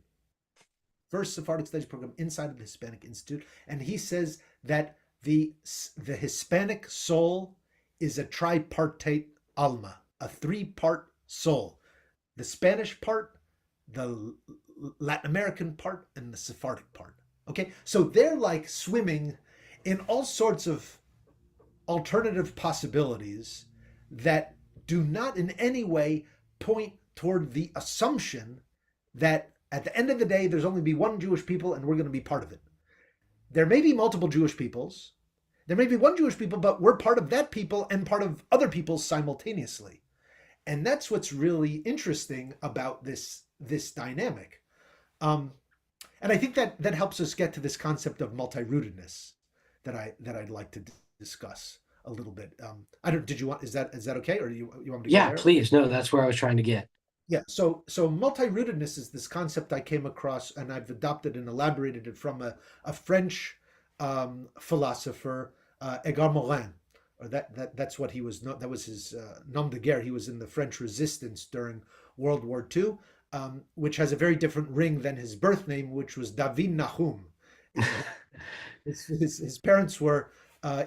First Sephardic Studies program inside of the Hispanic Institute. And he says that the Hispanic soul is a tripartite alma, a three-part soul. The Spanish part, the Latin American part, and the Sephardic part. Okay, so they're like swimming in all sorts of alternative possibilities that do not in any way point toward the assumption that at the end of the day there's only be one Jewish people and we're going to be part of it. There may be multiple Jewish peoples. There may be one Jewish people, but we're part of that people and part of other peoples simultaneously. And that's what's really interesting about this dynamic. Um, and I think that helps us get to this concept of multi-rootedness that I'd like to discuss a little bit. I don't. Did you want? Is that okay, or you want me to go Yeah, there? please. No, that's where I was trying to get. Yeah. So multi-rootedness is this concept I came across, and I've adopted and elaborated it from a French philosopher, Edgar Morin. Or that's what he was. That was his nom de guerre. He was in the French Resistance during World War II, which has a very different ring than his birth name, which was David Nahum. His parents were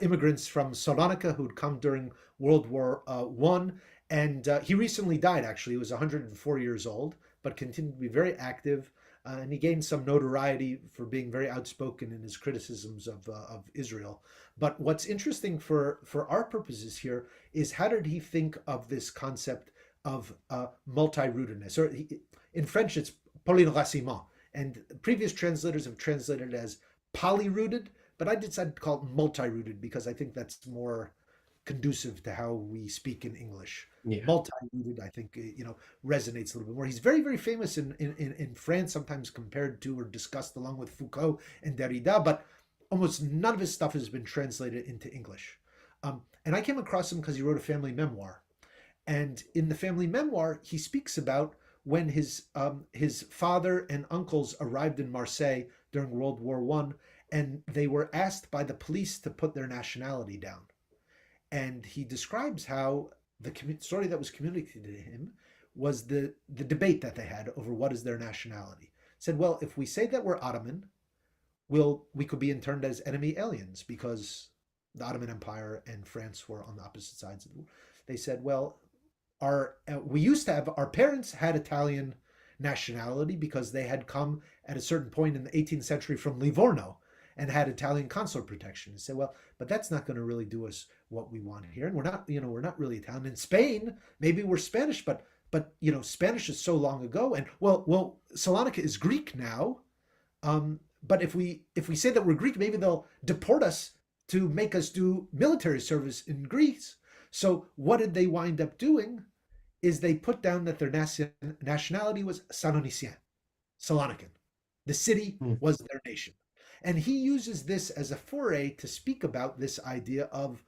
immigrants from Salonika who'd come during World War One, and he recently died. Actually, he was 104 years old, but continued to be very active. And he gained some notoriety for being very outspoken in his criticisms of Israel. But what's interesting for our purposes here is how did he think of this concept of multi-rootedness? Or in French, it's polyraciment, and previous translators have translated it as poly-rooted, but I decided to call it multi-rooted because I think that's more conducive to how we speak in English. Yeah. Multi-rooted, I think, resonates a little bit more. He's very, very famous in France, sometimes compared to or discussed along with Foucault and Derrida, but almost none of his stuff has been translated into English. And I came across him because he wrote a family memoir. And in the family memoir, he speaks about when his father and uncles arrived in Marseille during World War One, and they were asked by the police to put their nationality down. And he describes how the story that was communicated to him was the debate that they had over what is their nationality. He said, well, if we say that we're Ottoman, we could be interned as enemy aliens because the Ottoman Empire and France were on the opposite sides of the war. They said, well, we used to have our parents had Italian nationality because they had come at a certain point in the 18th century from Livorno and had Italian consular protection. And said, well, but that's not going to really do us what we want here, and we're not really Italian. In Spain, maybe we're Spanish, but Spanish is so long ago, and well, Salonika is Greek now. But if we say that we're Greek, maybe they'll deport us to make us do military service in Greece. So what did they wind up doing? Is they put down that their nationality was Salonicien, Salonican. The city Hmm. was their nation. And he uses this as a foray to speak about this idea of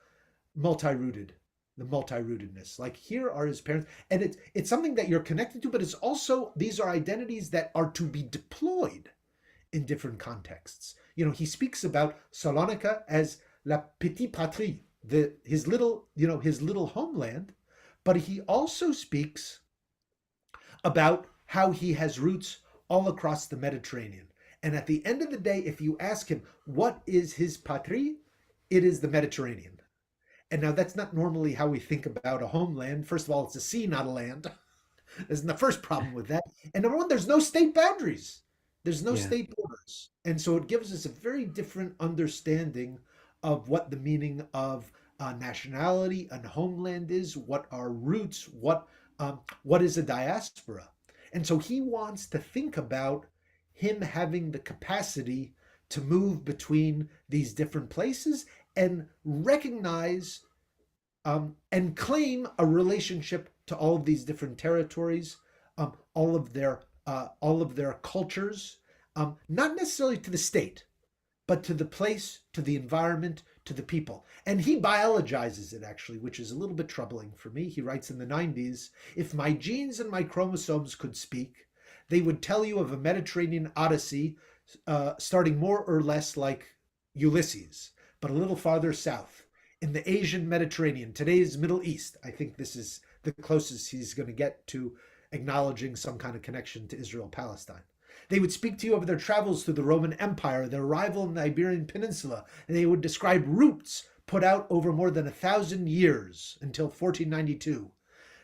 multi-rooted, the multi-rootedness. Like here are his parents, and it's something that you're connected to, but it's also these are identities that are to be deployed in different contexts. He speaks about Salonika as la petite patrie, his little homeland, but he also speaks about how he has roots all across the Mediterranean. And at the end of the day, if you ask him what is his patrie, it is the Mediterranean. And now that's not normally how we think about a homeland. First of all, it's a sea, not a land. There's the first problem with that. And number one, there's no state boundaries. There's no Yeah. state borders. And so it gives us a very different understanding of what the meaning of nationality and homeland is, what our roots, what is a diaspora. And so he wants to think about him having the capacity to move between these different places and recognize and claim a relationship to all of these different territories, all of their cultures, not necessarily to the state, but to the place, to the environment, to the people. And he biologizes it actually, which is a little bit troubling for me. He writes in the 90s, if my genes and my chromosomes could speak, they would tell you of a Mediterranean odyssey starting more or less like Ulysses, but a little farther south in the Asian Mediterranean, today's Middle East. I think this is the closest he's going to get to acknowledging some kind of connection to Israel Palestine. They would speak to you of their travels through the Roman Empire, their arrival in the Iberian Peninsula, and they would describe routes put out over more than 1,000 years until 1492.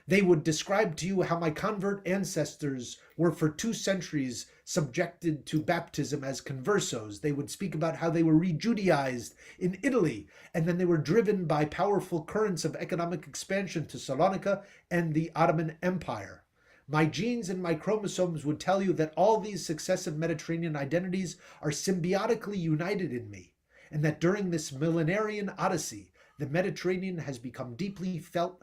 They would describe to you how my convert ancestors were for 2 centuries subjected to baptism as conversos. They would speak about how they were re-Judaized in Italy, and then they were driven by powerful currents of economic expansion to Salonika and the Ottoman Empire. My genes and my chromosomes would tell you that all these successive Mediterranean identities are symbiotically united in me, and that during this millenarian odyssey, the Mediterranean has become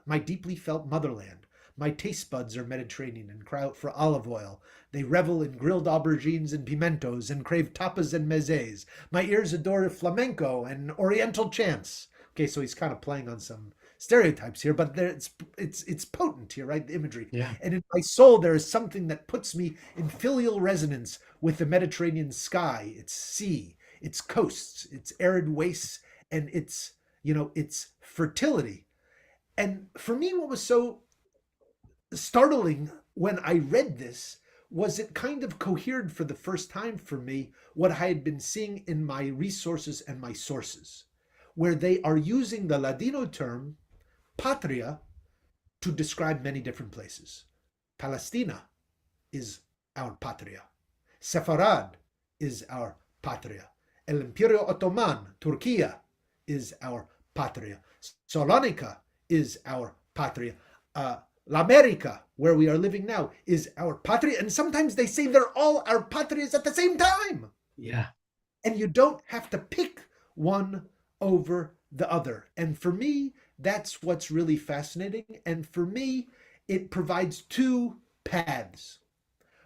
my deeply felt motherland. My taste buds are Mediterranean and cry out for olive oil. They revel in grilled aubergines and pimentos and crave tapas and mezes. My ears adore flamenco and oriental chants. Okay, so he's kind of playing on some stereotypes here, but it's potent here, right? The imagery. Yeah. And in my soul, there is something that puts me in filial resonance with the Mediterranean sky, its sea, its coasts, its arid wastes, and its fertility. And for me, what was so startling when I read this was it kind of cohered for the first time for me what I had been seeing in my resources and my sources, where they are using the Ladino term patria to describe many different places. Palestina is our patria. Sepharad is our patria. El Imperio Ottoman, Turkey, is our patria. Salonika is our patria. La America, where we are living now, is our patria. And sometimes they say they're all our patrias at the same time. Yeah. And you don't have to pick one over the other. And for me, that's what's really fascinating. And for me, it provides two paths.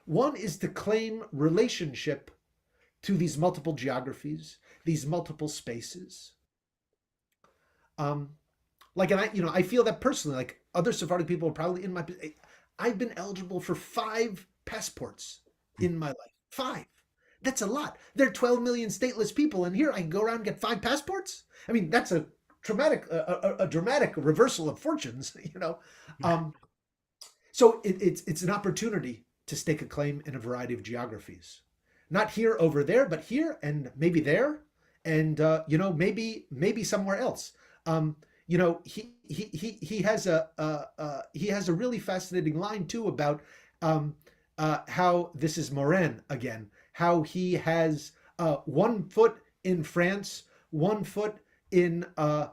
One is to claim relationship to these multiple geographies, these multiple spaces. And I feel that personally, like other Sephardic people are probably in my, I've been eligible for 5 passports in my life. 5. That's a lot. There are 12 million stateless people, and here I can go around and get 5 passports. I mean, that's a dramatic reversal of fortunes, So it's an opportunity to stake a claim in a variety of geographies, not here over there, but here and maybe there, and maybe somewhere else. He has a really fascinating line too about how this is Morin again, how he has 1 foot in France, 1 foot in 1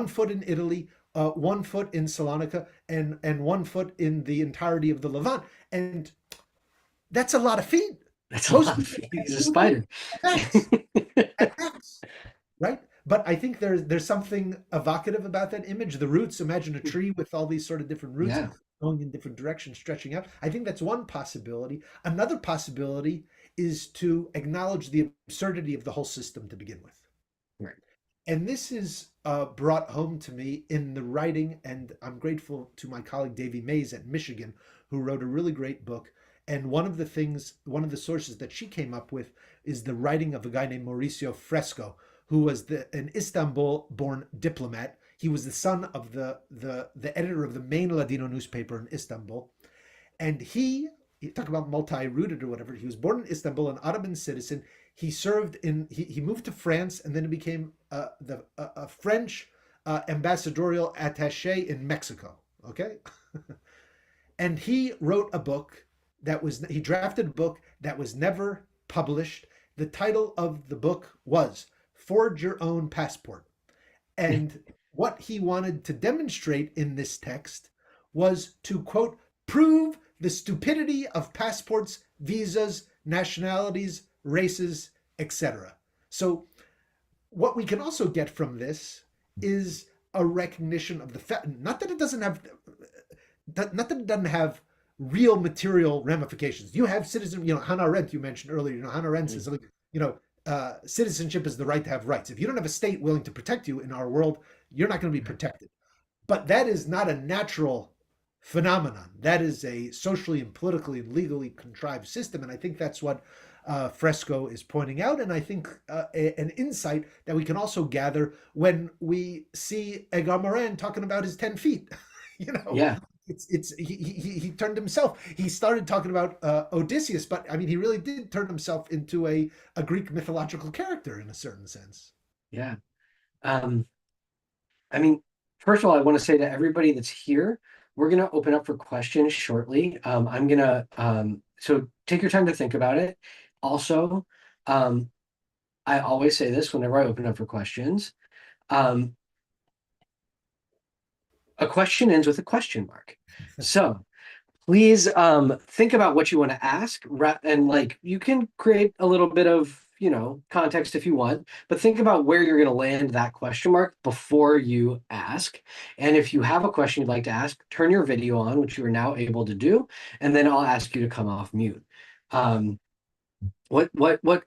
foot in Italy, 1 foot in Salonika, and 1 foot in the entirety of the Levant, and that's a lot of feet. That's a Most lot of people feet. can't He's a do it spider. at max, right? But I think there's something evocative about that image. The roots. Imagine a tree with all these sort of different roots Yeah. going in different directions, stretching out. I think that's one possibility. Another possibility is to acknowledge the absurdity of the whole system to begin with. Right. And this is brought home to me in the writing, and I'm grateful to my colleague Davy Mays at Michigan, who wrote a really great book. And one of the sources that she came up with is the writing of a guy named Mauricio Fresco, who was an Istanbul-born diplomat. He was the son of the editor of the main Ladino newspaper in Istanbul, and he talk about multi-rooted or whatever. He was born in Istanbul, an Ottoman citizen. He served in. He moved to France, and then he became a French ambassadorial attaché in Mexico. Okay, and he wrote a book he drafted a book that was never published. The title of the book was "Forge Your Own Passport," and what he wanted to demonstrate in this text was to, quote, prove the stupidity of passports, visas, nationalities, races, etc. So, what we can also get from this is a recognition of the fact, not that it doesn't have, not that it doesn't have real material ramifications. You have citizen, Hannah Arendt, you mentioned earlier, Hannah Arendt says, citizenship is the right to have rights. If you don't have a state willing to protect you in our world, you're not going to be protected. But that is not a natural phenomenon. That is a socially and politically and legally contrived system. And I think that's what Fresco is pointing out. And I think an insight that we can also gather when we see Edgar Morin talking about his 10 feet. you know, Yeah. he turned himself. He started talking about Odysseus, but I mean, he really did turn himself into a Greek mythological character in a certain sense. Yeah. Um, I mean, first of all, I want to say to everybody that's here, we're going to open up for questions shortly. I'm going to, so take your time to think about it. Also, I always say this whenever I open up for questions. Um, a question ends with a question mark. So please think about what you want to ask, and like you can create a little bit of context if you want, but think about where you're going to land that question mark before you ask. And if you have a question you'd like to ask, turn your video on, which you are now able to do, and then I'll ask you to come off mute. Um, what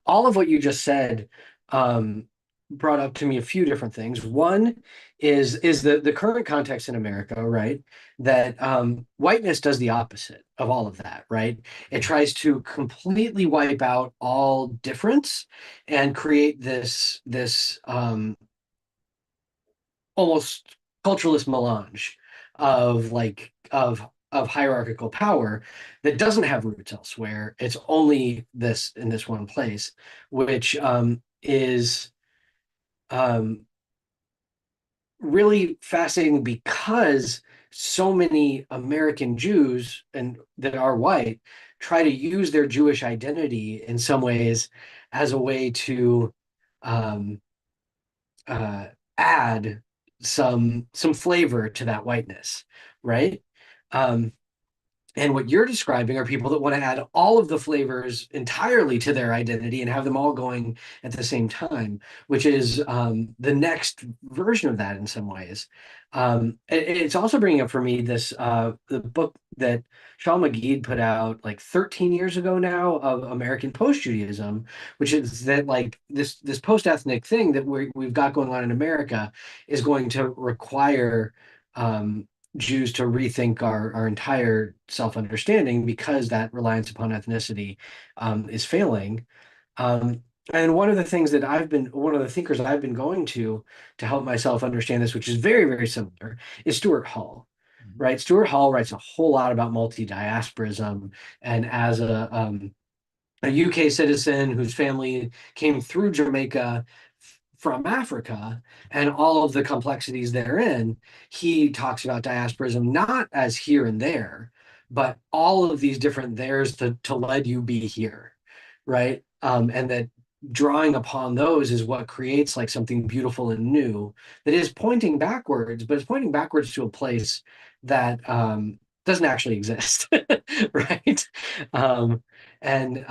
all of what you just said um, brought up to me a few different things. One is the current context in America, right? That whiteness does the opposite of all of that, right? It tries to completely wipe out all difference and create this almost culturalist melange of of hierarchical power that doesn't have roots elsewhere. It's only this in this one place, which is um, really fascinating because so many American Jews and that are white try to use their Jewish identity in some ways as a way to um, uh, add some flavor to that whiteness, right? Um, and what you're describing are people that want to add all of the flavors entirely to their identity and have them all going at the same time, which is the next version of that in some ways. It's also bringing up for me this the book that Shaul Magid put out like 13 years ago now of American post-Judaism, which is that like this post-ethnic thing that we've got going on in America is going to require Jews to rethink our entire self-understanding because that reliance upon ethnicity is failing. And one of the thinkers I've been going to help myself understand this, which is very, very similar, is Stuart Hall, Mhm. right? Stuart Hall writes a whole lot about multi-diasporism, and as a UK citizen whose family came through Jamaica from Africa and all of the complexities therein, he talks about diasporism not as here and there, but all of these different there's to let you be here, right? And that drawing upon those is what creates like something beautiful and new that is pointing backwards, but it's pointing backwards to a place that doesn't actually exist, right? Um, and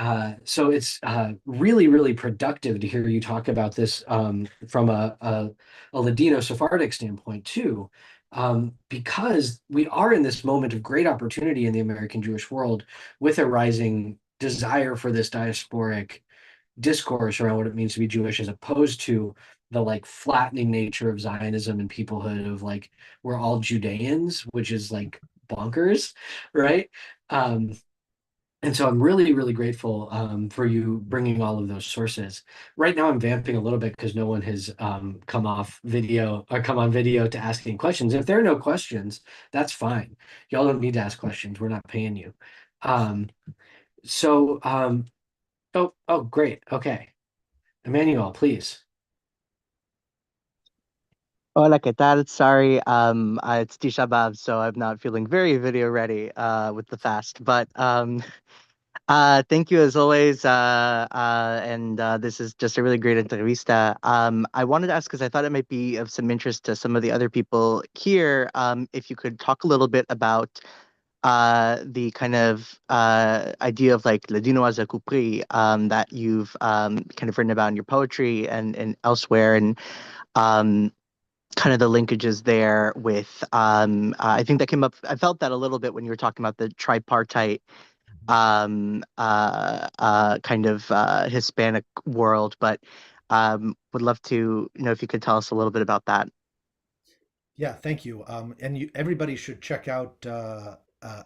so it's really, really productive to hear you talk about this from a Ladino Sephardic standpoint too, because we are in this moment of great opportunity in the American Jewish world with a rising desire for this diasporic discourse around what it means to be Jewish, as opposed to the like flattening nature of Zionism and peoplehood of like we're all Judeans, which is like bonkers, right? Um, and so I'm really, really grateful for you bringing all of those sources. Right now, I'm vamping a little bit because no one has come off video or come on video to ask any questions. If there are no questions, that's fine. Y'all don't need to ask questions. We're not paying you. Um, so, oh, great. Okay. Emmanuel, please. Hola, ¿qué tal? Sorry, it's Tisha B'Av, so I'm not feeling very video ready with the fast. But thank you as always, and this is just a really great entrevista. I wanted to ask because I thought it might be of some interest to some of the other people here. If you could talk a little bit about the kind of idea of like Ladino as a Kupri that you've kind of written about in your poetry and elsewhere, and um, kind of the linkages there with I think that came up. I felt that a little bit when you were talking about the tripartite kind of Hispanic world, but would love to know if you could tell us a little bit about that. Yeah, thank you. And everybody should check out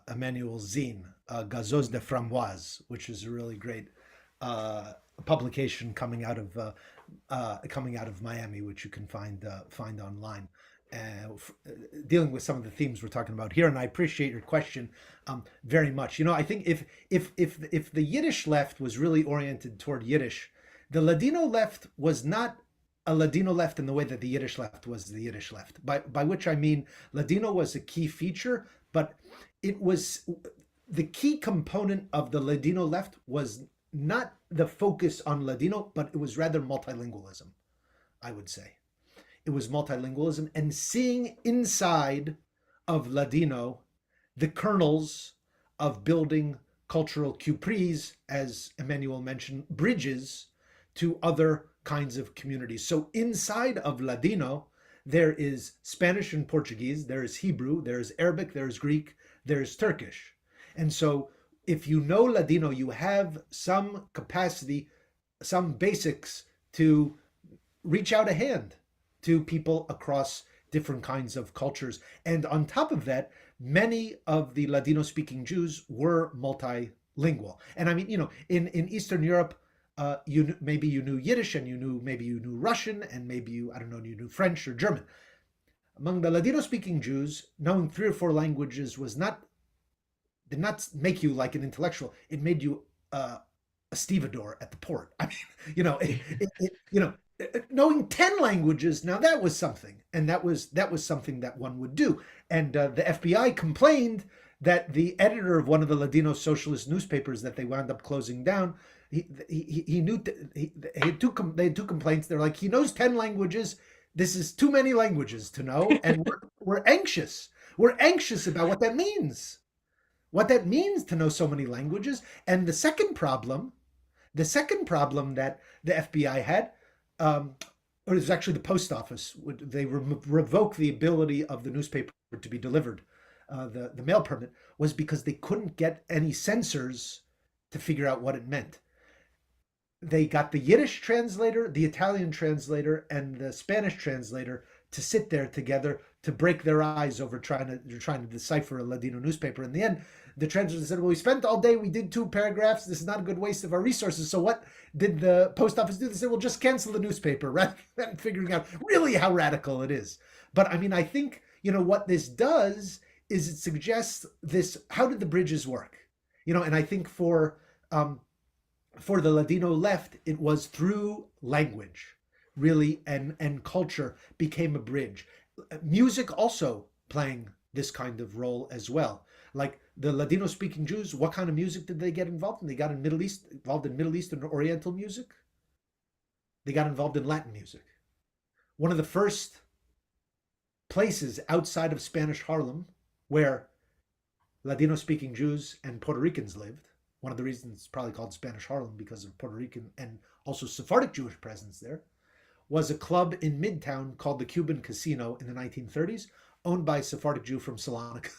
Emmanuel's zine, Gazos de Framboise, which is a really great publication coming out of Miami, which you can find online. Dealing with some of the themes we're talking about here, and I appreciate your question very much. I think if the Yiddish left was really oriented toward Yiddish, the Ladino left was not a Ladino left in the way that the Yiddish left was the Yiddish left. By which I mean Ladino was a key feature, but it was the key component of the Ladino left was not the focus on Ladino, but it was rather multilingualism, I would say. It was multilingualism and seeing inside of Ladino the kernels of building cultural cupris, as Emmanuel mentioned, bridges to other kinds of communities. So inside of Ladino, there is Spanish and Portuguese, there is Hebrew, there is Arabic, there is Greek, there is Turkish. And so if you know Ladino, you have some capacity, some basics to reach out a hand to people across different kinds of cultures. And on top of that, many of the Ladino speaking Jews were multilingual. And I mean, in Eastern Europe, maybe you knew Yiddish and maybe you knew Russian and maybe I don't know, you knew French or German. Among the Ladino speaking Jews, knowing 3 or 4 languages did not make you like an intellectual. It made you a stevedore at the port. I mean, knowing 10 languages, now that was something, and that was something that one would do. And the FBI complained that the editor of one of the Ladino socialist newspapers that they wound up closing down, he knew they had 2 complaints. They're like, he knows 10 languages. This is too many languages to know, and we're anxious. We're anxious about what that means. What that means to know so many languages. And the second problem that the FBI had, or it was actually the post office, they revoked the ability of the newspaper to be delivered, the mail permit, was because they couldn't get any censors to figure out what it meant. They got the Yiddish translator, the Italian translator, and the Spanish translator to sit there together to break their eyes over trying to decipher a Ladino newspaper. In the end, the translator said, well, we spent all day, we did 2 paragraphs, this is not a good waste of our resources. So what did the post office do? They said, well, just cancel the newspaper, rather than figuring out really how radical it is. But I mean, I think, what this does is it suggests this, how did the bridges work? And I think for the Ladino left, it was through language, really, and culture became a bridge. Music also playing this kind of role as well. Like the Ladino speaking Jews, what kind of music did they get involved in? They got involved in Middle Eastern Oriental music. They got involved in Latin music. One of the first places outside of Spanish Harlem where Ladino speaking Jews and Puerto Ricans lived, one of the reasons it's probably called Spanish Harlem because of Puerto Rican and also Sephardic Jewish presence there, was a club in Midtown called the Cuban Casino in the 1930s, owned by a Sephardic Jew from Salonika,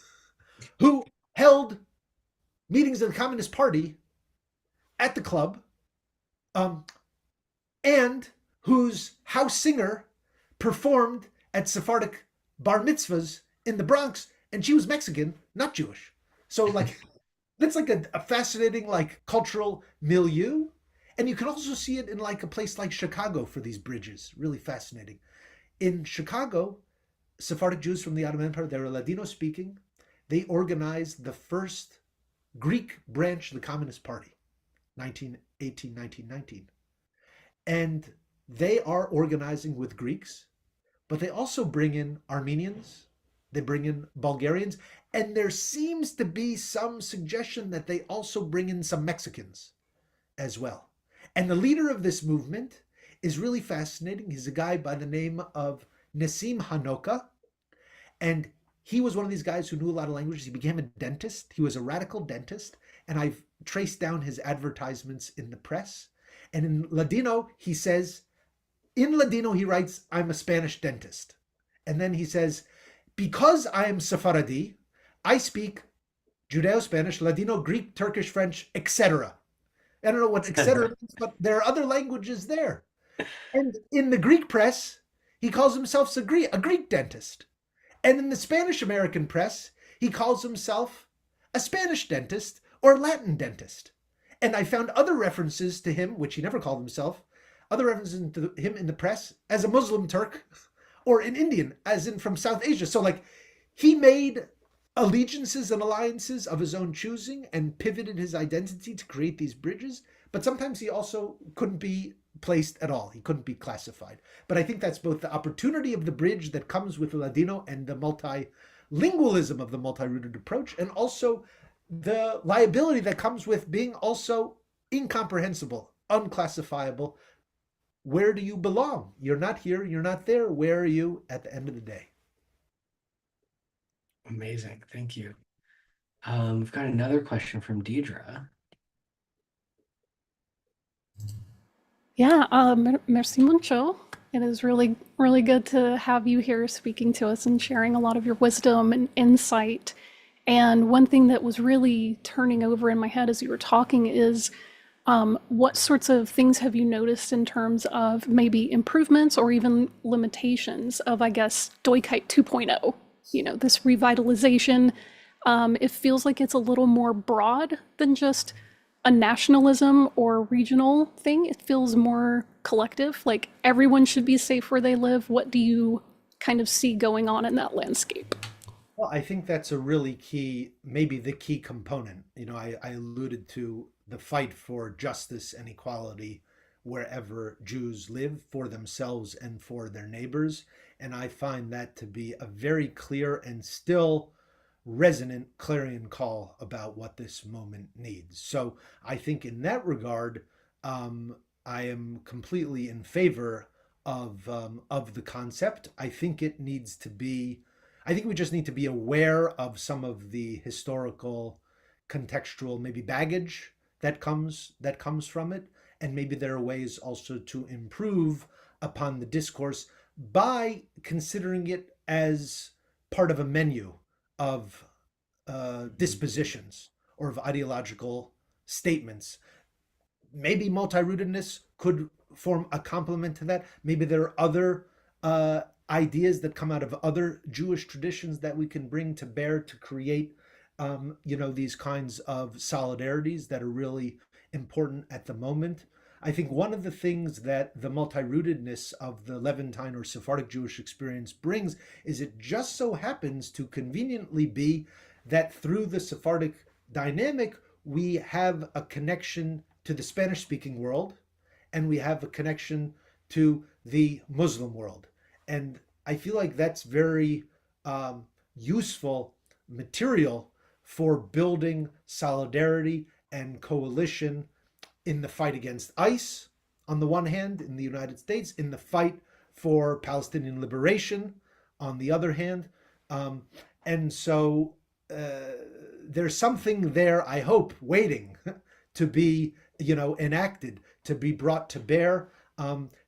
who held meetings of the Communist Party at the club, and whose house singer performed at Sephardic bar mitzvahs in the Bronx, and she was Mexican, not Jewish. So like that's like a fascinating like cultural milieu. And you can also see it in like a place like Chicago for these bridges. Really fascinating. In Chicago, Sephardic Jews from the Ottoman Empire, they're Ladino speaking. They organized the first Greek branch of the Communist Party, 1918, 1919. And they are organizing with Greeks, but they also bring in Armenians, they bring in Bulgarians, and there seems to be some suggestion that they also bring in some Mexicans as well. And the leader of this movement is really fascinating. He's a guy by the name of Nassim Hanoka, and he was one of these guys who knew a lot of languages. He became a dentist. He was a radical dentist, and I've traced down his advertisements in the press. And in Ladino, he says, in Ladino, he writes, I'm a Spanish dentist. And then he says, because I am Sephardi, I speak Judeo-Spanish, Ladino, Greek, Turkish, French, etc. I don't know what etc. means, but there are other languages there. And in the Greek press, he calls himself a Greek dentist. And in the Spanish American press, he calls himself a Spanish dentist or Latin dentist. And I found other references to him, which he never called himself, other references to him in the press as a Muslim Turk or an Indian, as in from South Asia. So like he made allegiances and alliances of his own choosing and pivoted his identity to create these bridges. But sometimes he also couldn't be placed at all. He couldn't be classified. But I think that's both the opportunity of the bridge that comes with the Ladino and the multilingualism of the multi-rooted approach, and also the liability that comes with being also incomprehensible, unclassifiable. Where do you belong? You're not here, you're not there. Where are you at the end of the day? Amazing. Thank you. We've got another question from Deidre. Yeah, merci mucho. It is really, really good to have you here speaking to us and sharing a lot of your wisdom and insight. And one thing that was really turning over in my head as you were talking is what sorts of things have you noticed in terms of maybe improvements or even limitations of, I guess, Deutschheit 2.0? You know, this revitalization. It feels like it's a little more broad than just a nationalism or regional thing. It feels more collective, like everyone should be safe where they live. What do you kind of see going on in that landscape? Well, I think that's a really key, maybe the key component. You know, I alluded to the fight for justice and equality wherever Jews live for themselves and for their neighbors. And I find that to be a very clear and still resonant clarion call about what this moment needs. So I think in that regard, I am completely in favor of the concept. I think it needs to be. I think we just need to be aware of some of the historical, contextual, maybe baggage that comes from it, and maybe there are ways also to improve upon the discourse by considering it as part of a menu of dispositions or of ideological statements. Maybe multi-rootedness could form a complement to that. Maybe there are other ideas that come out of other Jewish traditions that we can bring to bear to create, these kinds of solidarities that are really important at the moment. I think one of the things that the multi-rootedness of the Levantine or Sephardic Jewish experience brings is it just so happens to conveniently be that through the Sephardic dynamic, we have a connection to the Spanish-speaking world, and we have a connection to the Muslim world. And I feel like that's very useful material for building solidarity and coalition in the fight against ICE, on the one hand, in the United States, in the fight for Palestinian liberation, on the other hand. And so there's something there, I hope, waiting to be, enacted, to be brought to bear.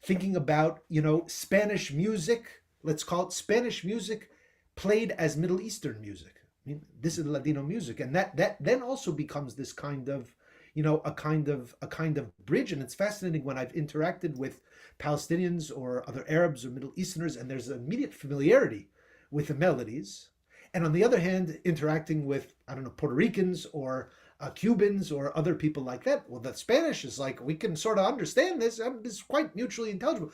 Thinking about, Spanish music, let's call it Spanish music played as Middle Eastern music. I mean, this is Ladino music. And that then also becomes this kind of, a kind of bridge. And it's fascinating when I've interacted with Palestinians or other Arabs or Middle Easterners, and there's an immediate familiarity with the melodies. And on the other hand, interacting with, I don't know, Puerto Ricans or Cubans or other people like that, well, the Spanish is like, we can sort of understand this. This is quite mutually intelligible.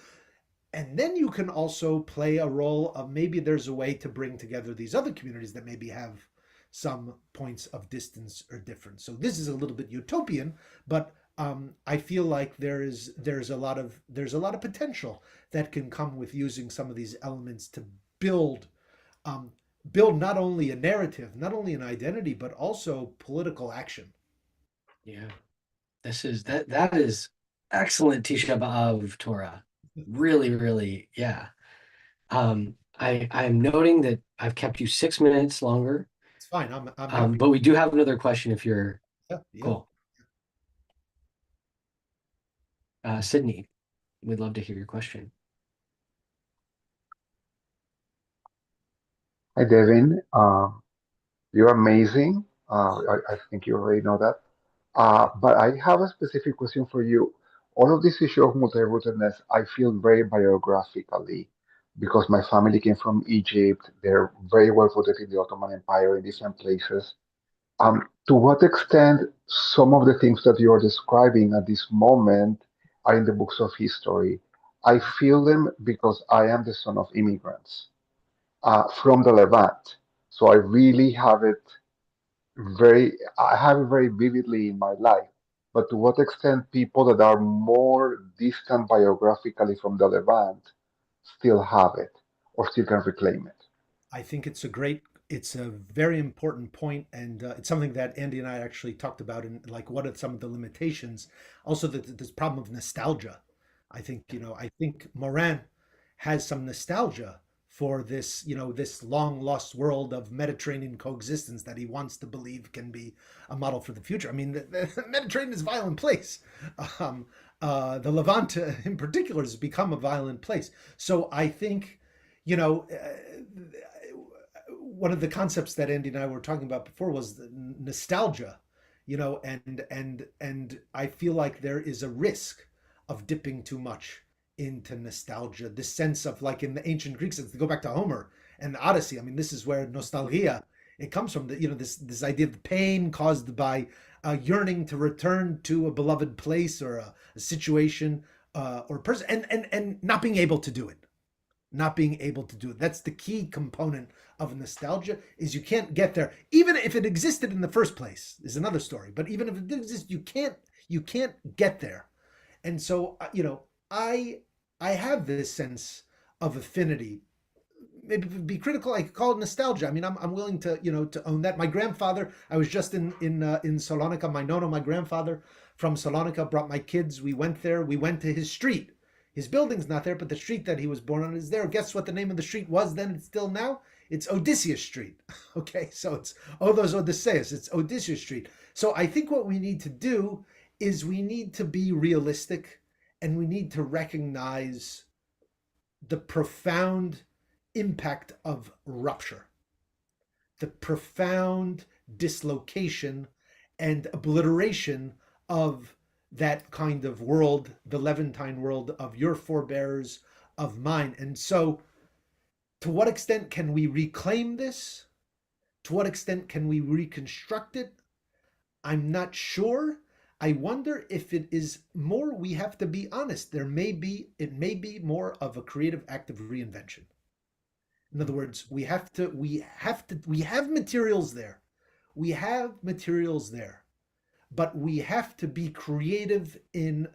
And then you can also play a role of maybe there's a way to bring together these other communities that maybe have some points of distance or difference. So this is a little bit utopian, but I feel like there's a lot of potential that can come with using some of these elements to build um, build not only a narrative, not only an identity, but also political action. Yeah. That is excellent Tisha B'Av Torah. Really, really, yeah. I'm noting that I've kept you 6 minutes longer. It's fine. I'm happy. But we do have another question if you're Yeah, yeah. cool. Sydney, we'd love to hear your question. Hi, Devin. You're amazing. I think you already know that. But I have a specific question for you. All of this issue of multi-rootedness, I feel very biographically because my family came from Egypt. They're very well rooted in the Ottoman Empire in different places. To what extent some of the things that you're describing at this moment are in the books of history? I feel them because I am the son of immigrants from the Levant. So I have it very vividly in my life. But to what extent people that are more distant biographically from the Levant still have it or still can reclaim it? I think it's a very important point, and it's something that Andy and I actually talked about. In like, what are some of the limitations? Also, this problem of nostalgia. I think Morin has some nostalgia for this, this long lost world of Mediterranean coexistence that he wants to believe can be a model for the future. I mean, the Mediterranean is a violent place. Um, the Levant, in particular, has become a violent place. So I think, you know, one of the concepts that Andy and I were talking about before was the nostalgia, and I feel like there is a risk of dipping too much into nostalgia. This sense of, like in the ancient Greeks, to go back to Homer and the Odyssey. I mean, this is where nostalgia it comes from. This idea of the pain caused by a yearning to return to a beloved place or a situation or person, and not being able to do it. Not being able to do it. That's the key component of nostalgia, is you can't get there. Even if it existed in the first place, is another story. But even if it did exist, you can't get there. And so, I have this sense of affinity. Maybe be critical, I could call it nostalgia. I mean, I'm willing to, to own that. My grandfather, I was just in Salonika. My grandfather from Salonika brought my kids. We went there. We went to his street. His building's not there, but the street that he was born on is there. Guess what the name of the street was then? It's still now. It's Odysseus Street. Okay, so it's Odos Odysseus. It's Odysseus Street. So I think what we need to do is we need to be realistic, and we need to recognize the profound impact of rupture, the profound dislocation and obliteration of that kind of world, the Levantine world of your forebears, of mine. And so, to what extent can we reclaim this? To what extent can we reconstruct it? I'm not sure. I wonder if it is more, we have to be honest. It may be more of a creative act of reinvention. In other words, we have materials there. We have materials there, but we have to be creative in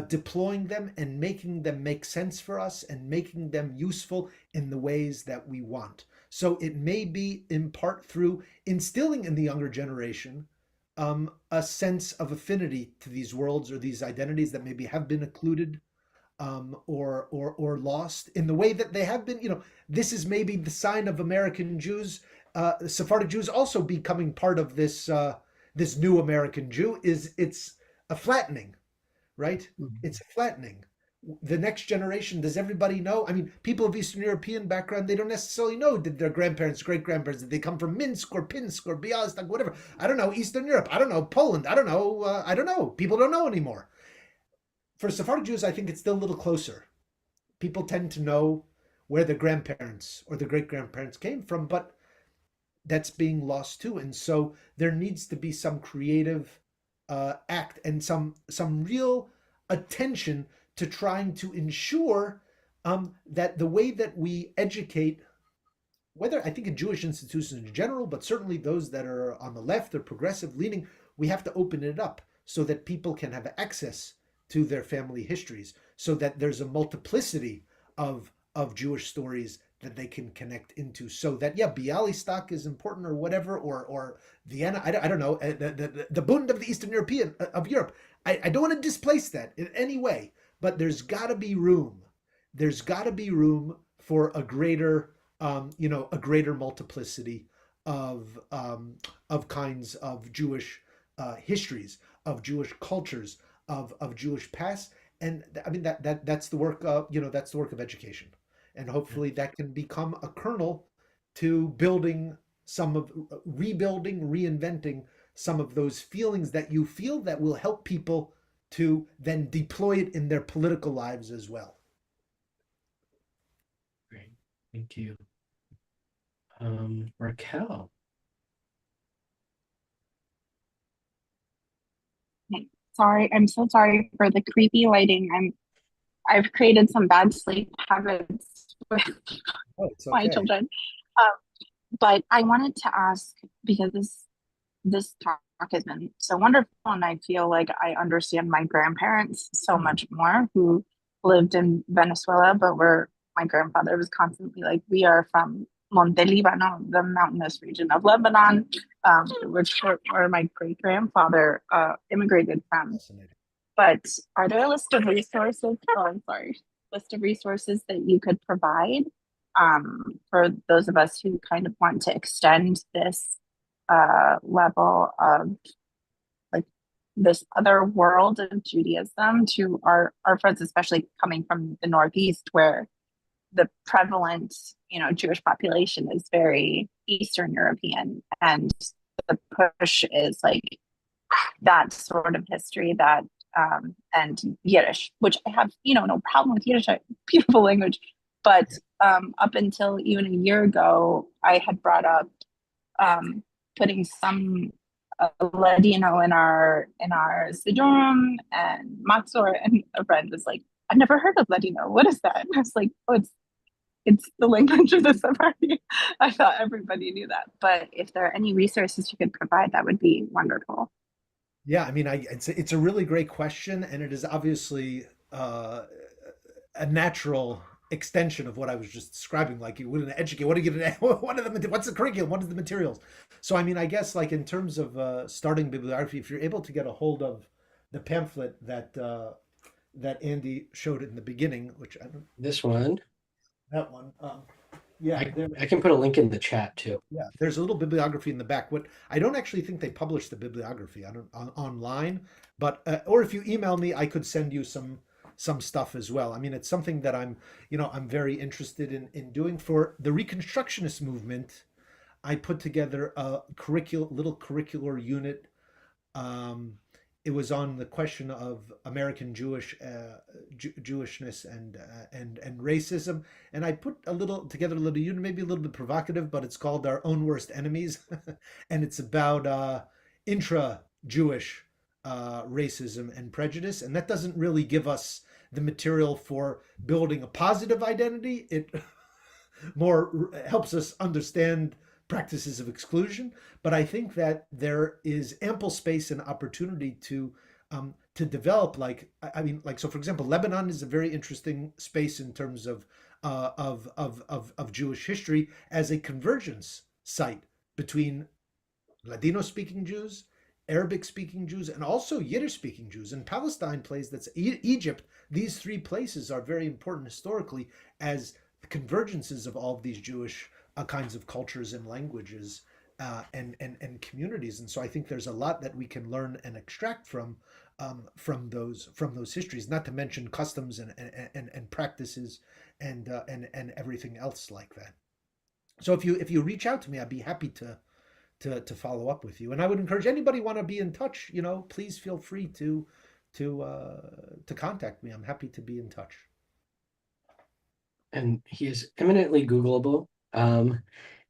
deploying them and making them make sense for us and making them useful in the ways that we want. So it may be in part through instilling in the younger generation a sense of affinity to these worlds or these identities that maybe have been occluded or lost in the way that they have been. This is maybe the sign of American Jews, Sephardic Jews also becoming part of this this new American Jew. It's a flattening, right? Mhm. It's a flattening. the next generation, does everybody know? I mean, people of Eastern European background, they don't necessarily know, did their grandparents, great grandparents, did they come from Minsk or Pinsk or Bialystok, whatever? I don't know. Eastern Europe, I don't know. Poland, I don't know. I don't know. People don't know anymore. For Sephardic Jews, I think it's still a little closer. People tend to know where their grandparents or their great grandparents came from, but that's being lost too. And so there needs to be some creative act and some real attention to trying to ensure that the way that we educate, whether I think in Jewish institutions in general, but certainly those that are on the left or progressive leaning, we have to open it up so that people can have access to their family histories, so that there's a multiplicity of Jewish stories that they can connect into, so that Bialystok is important or whatever, or Vienna, I don't know, the Bund of the Eastern European of Europe. I don't want to displace that in any way, but there's got to be room. There's got to be room for a greater a greater multiplicity of kinds of Jewish histories, of Jewish cultures, of Jewish past, and I mean that's the work of that's the work of education, and hopefully that can become a kernel to building some of rebuilding, reinventing some of those feelings that you feel that will help people to then deploy it in their political lives as well. Great, thank you. Raquel. Sorry, I'm so sorry for the creepy lighting. I've created some bad sleep habits with my children. But I wanted to ask, because this talk has been so wonderful, and I feel like I understand my grandparents so much more, who lived in Venezuela, but my grandfather was constantly like, we are from Monte Libano, the mountainous region of Lebanon, which where my great grandfather immigrated from. But are there a list of resources? Oh, I'm sorry. List of resources that you could provide for those of us who kind of want to extend this level of like this other world of Judaism to our friends, especially coming from the Northeast, where the prevalent, Jewish population is very Eastern European, and the push is like that sort of history, that and Yiddish, which I have, no problem with Yiddish, beautiful language. But up until even a year ago, I had brought up putting some Ladino in our Sidurim and Matzor, and a friend was like, "I've never heard of Ladino. What is that?" And I was like, "Oh, it's the language of the Sephardi." I thought everybody knew that, but if there are any resources you could provide, that would be wonderful. Yeah, I mean, it's a really great question, and it is obviously a natural extension of what I was just describing. Like, you wouldn't educate. What do you get? What's the curriculum? What is the materials? So, I mean, I guess like in terms of starting bibliography, if you're able to get a hold of the pamphlet that Andy showed in the beginning, which I don't. This one. That one. Yeah, I can put a link in the chat too. Yeah, there's a little bibliography in the back. What I don't actually think they publish the bibliography online, but or if you email me, I could send you some stuff as well. I mean, it's something that I'm very interested in doing for the Reconstructionist movement. I put together a little curricular unit. It was on the question of American Jewishness and racism, and I put together a little unit, maybe a little bit provocative, but it's called Our Own Worst Enemies, and it's about intra-Jewish racism and prejudice, and that doesn't really give us the material for building a positive identity. It more helps us understand practices of exclusion, but I think that there is ample space and opportunity to develop. So for example, Lebanon is a very interesting space in terms of Jewish history as a convergence site between Ladino-speaking Jews, Arabic-speaking Jews, and also Yiddish-speaking Jews. And Palestine plays that's Egypt. These three places are very important historically as convergences of all of these Jewish kinds of cultures and languages, and communities. And so I think there's a lot that we can learn and extract from those histories. Not to mention customs and practices and everything else like that. So if you reach out to me, I'd be happy to follow up with you. And I would encourage anybody want to be in touch. Please feel free to contact me. I'm happy to be in touch. And he is eminently Googleable.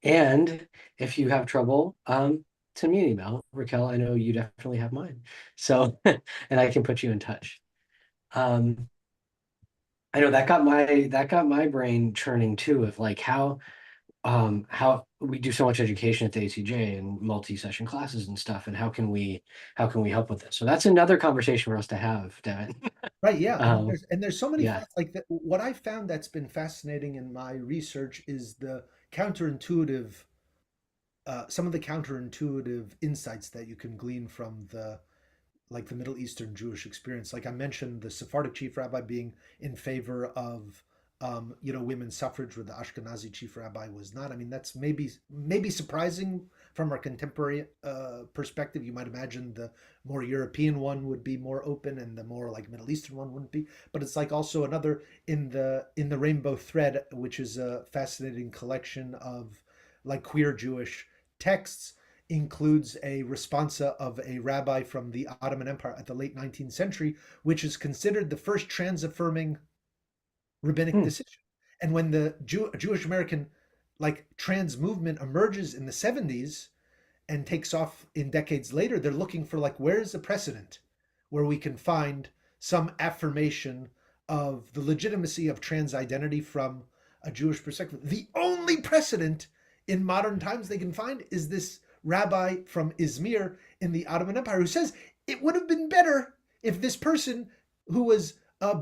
And if you have trouble, send me an email, Raquel. I know you definitely have mine. So, and I can put you in touch. I know that got my brain churning too, of like how we do so much education at the ACJ and multi-session classes and stuff, and how can we help with this? So that's another conversation for us to have, Devin. Right, yeah. Um, There's so many yeah. thoughts like that. What I found that's been fascinating in my research is the counterintuitive, some of the counterintuitive insights that you can glean from the Middle Eastern Jewish experience. Like I mentioned, the Sephardic chief rabbi being in favor of women's suffrage, where the Ashkenazi chief rabbi was not. I mean, that's maybe surprising from our contemporary perspective. You might imagine the more European one would be more open, and the more like Middle Eastern one wouldn't be. But it's like also another in the Rainbow Thread, which is a fascinating collection of like queer Jewish texts, includes a responsa of a rabbi from the Ottoman Empire at the late 19th century, which is considered the first trans-affirming rabbinic decision. And when the Jewish American like trans movement emerges in the 70s and takes off in decades later, they're looking for like, where's the precedent where we can find some affirmation of the legitimacy of trans identity from a Jewish perspective. The only precedent in modern times they can find is this rabbi from Izmir in the Ottoman Empire who says it would have been better if this person who was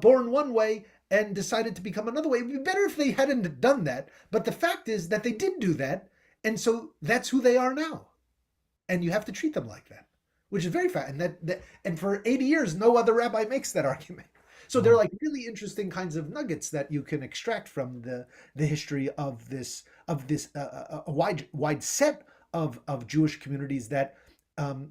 born one way and decided to become another way, it would be better if they hadn't done that. But the fact is that they did do that, and so that's who they are now. And you have to treat them like that, which is very fast. And for 80 years, no other rabbi makes that argument. So they're like really interesting kinds of nuggets that you can extract from the history of this a wide set of Jewish communities that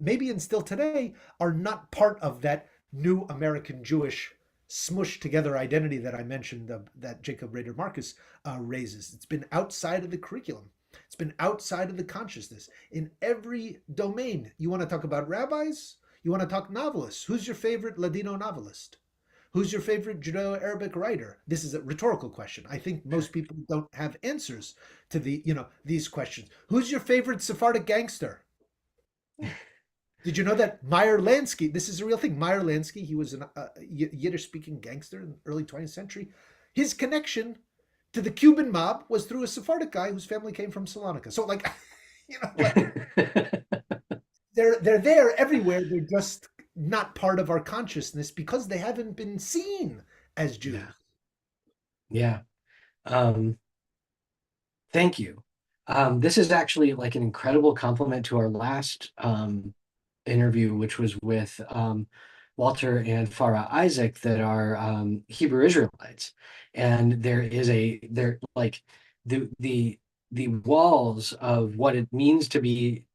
maybe and still today are not part of that new American Jewish smushed together identity that I mentioned, that Jacob Rader Marcus raises. It's been outside of the curriculum. It's been outside of the consciousness in every domain. You want to talk about rabbis? You want to talk novelists? Who's your favorite Ladino novelist? Who's your favorite Judeo-Arabic writer? This is a rhetorical question. I think most people don't have answers to these questions. Who's your favorite Sephardic gangster? Did you know that Meyer Lansky, this is a real thing, Meyer Lansky, he was a Yiddish-speaking gangster in the early 20th century. His connection to the Cuban mob was through a Sephardic guy whose family came from Salonika. So like, they're there everywhere. They're just not part of our consciousness because they haven't been seen as Jews. Yeah. Thank you. This is actually like an incredible compliment to our last interview, which was with Walter and Farah Isaac, that are Hebrew Israelites, and they're like the walls of what it means to be,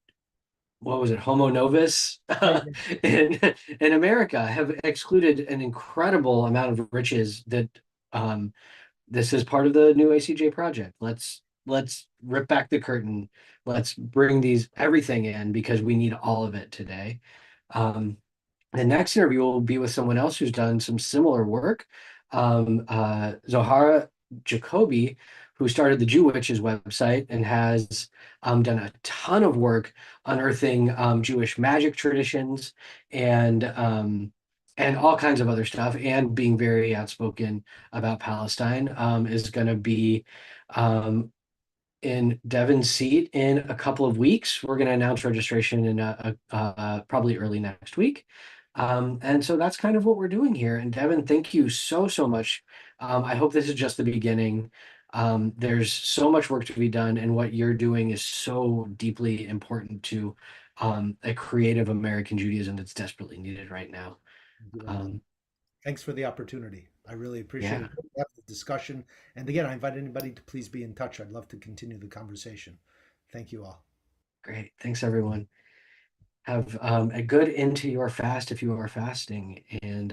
what was it, homo novus in America, have excluded an incredible amount of riches that this is part of the new ACJ project. Let's rip back the curtain. Let's bring everything in, because we need all of it today. The next interview will be with someone else who's done some similar work, Zohara Jacoby, who started the Jew Witches website and has done a ton of work unearthing Jewish magic traditions and all kinds of other stuff, and being very outspoken about Palestine, is going to be in Devin's seat in a couple of weeks. We're going to announce registration in probably early next week. And so that's kind of what we're doing here. And Devin, thank you so much. I hope this is just the beginning. There's so much work to be done, and what you're doing is so deeply important to a creative American Judaism that's desperately needed right now. Thanks for the opportunity. I really appreciate Yeah. it. Have the discussion. And again, I invite anybody to please be in touch. I'd love to continue the conversation. Thank you all. Great. Thanks, everyone. Have a good end to your fast if you are fasting, and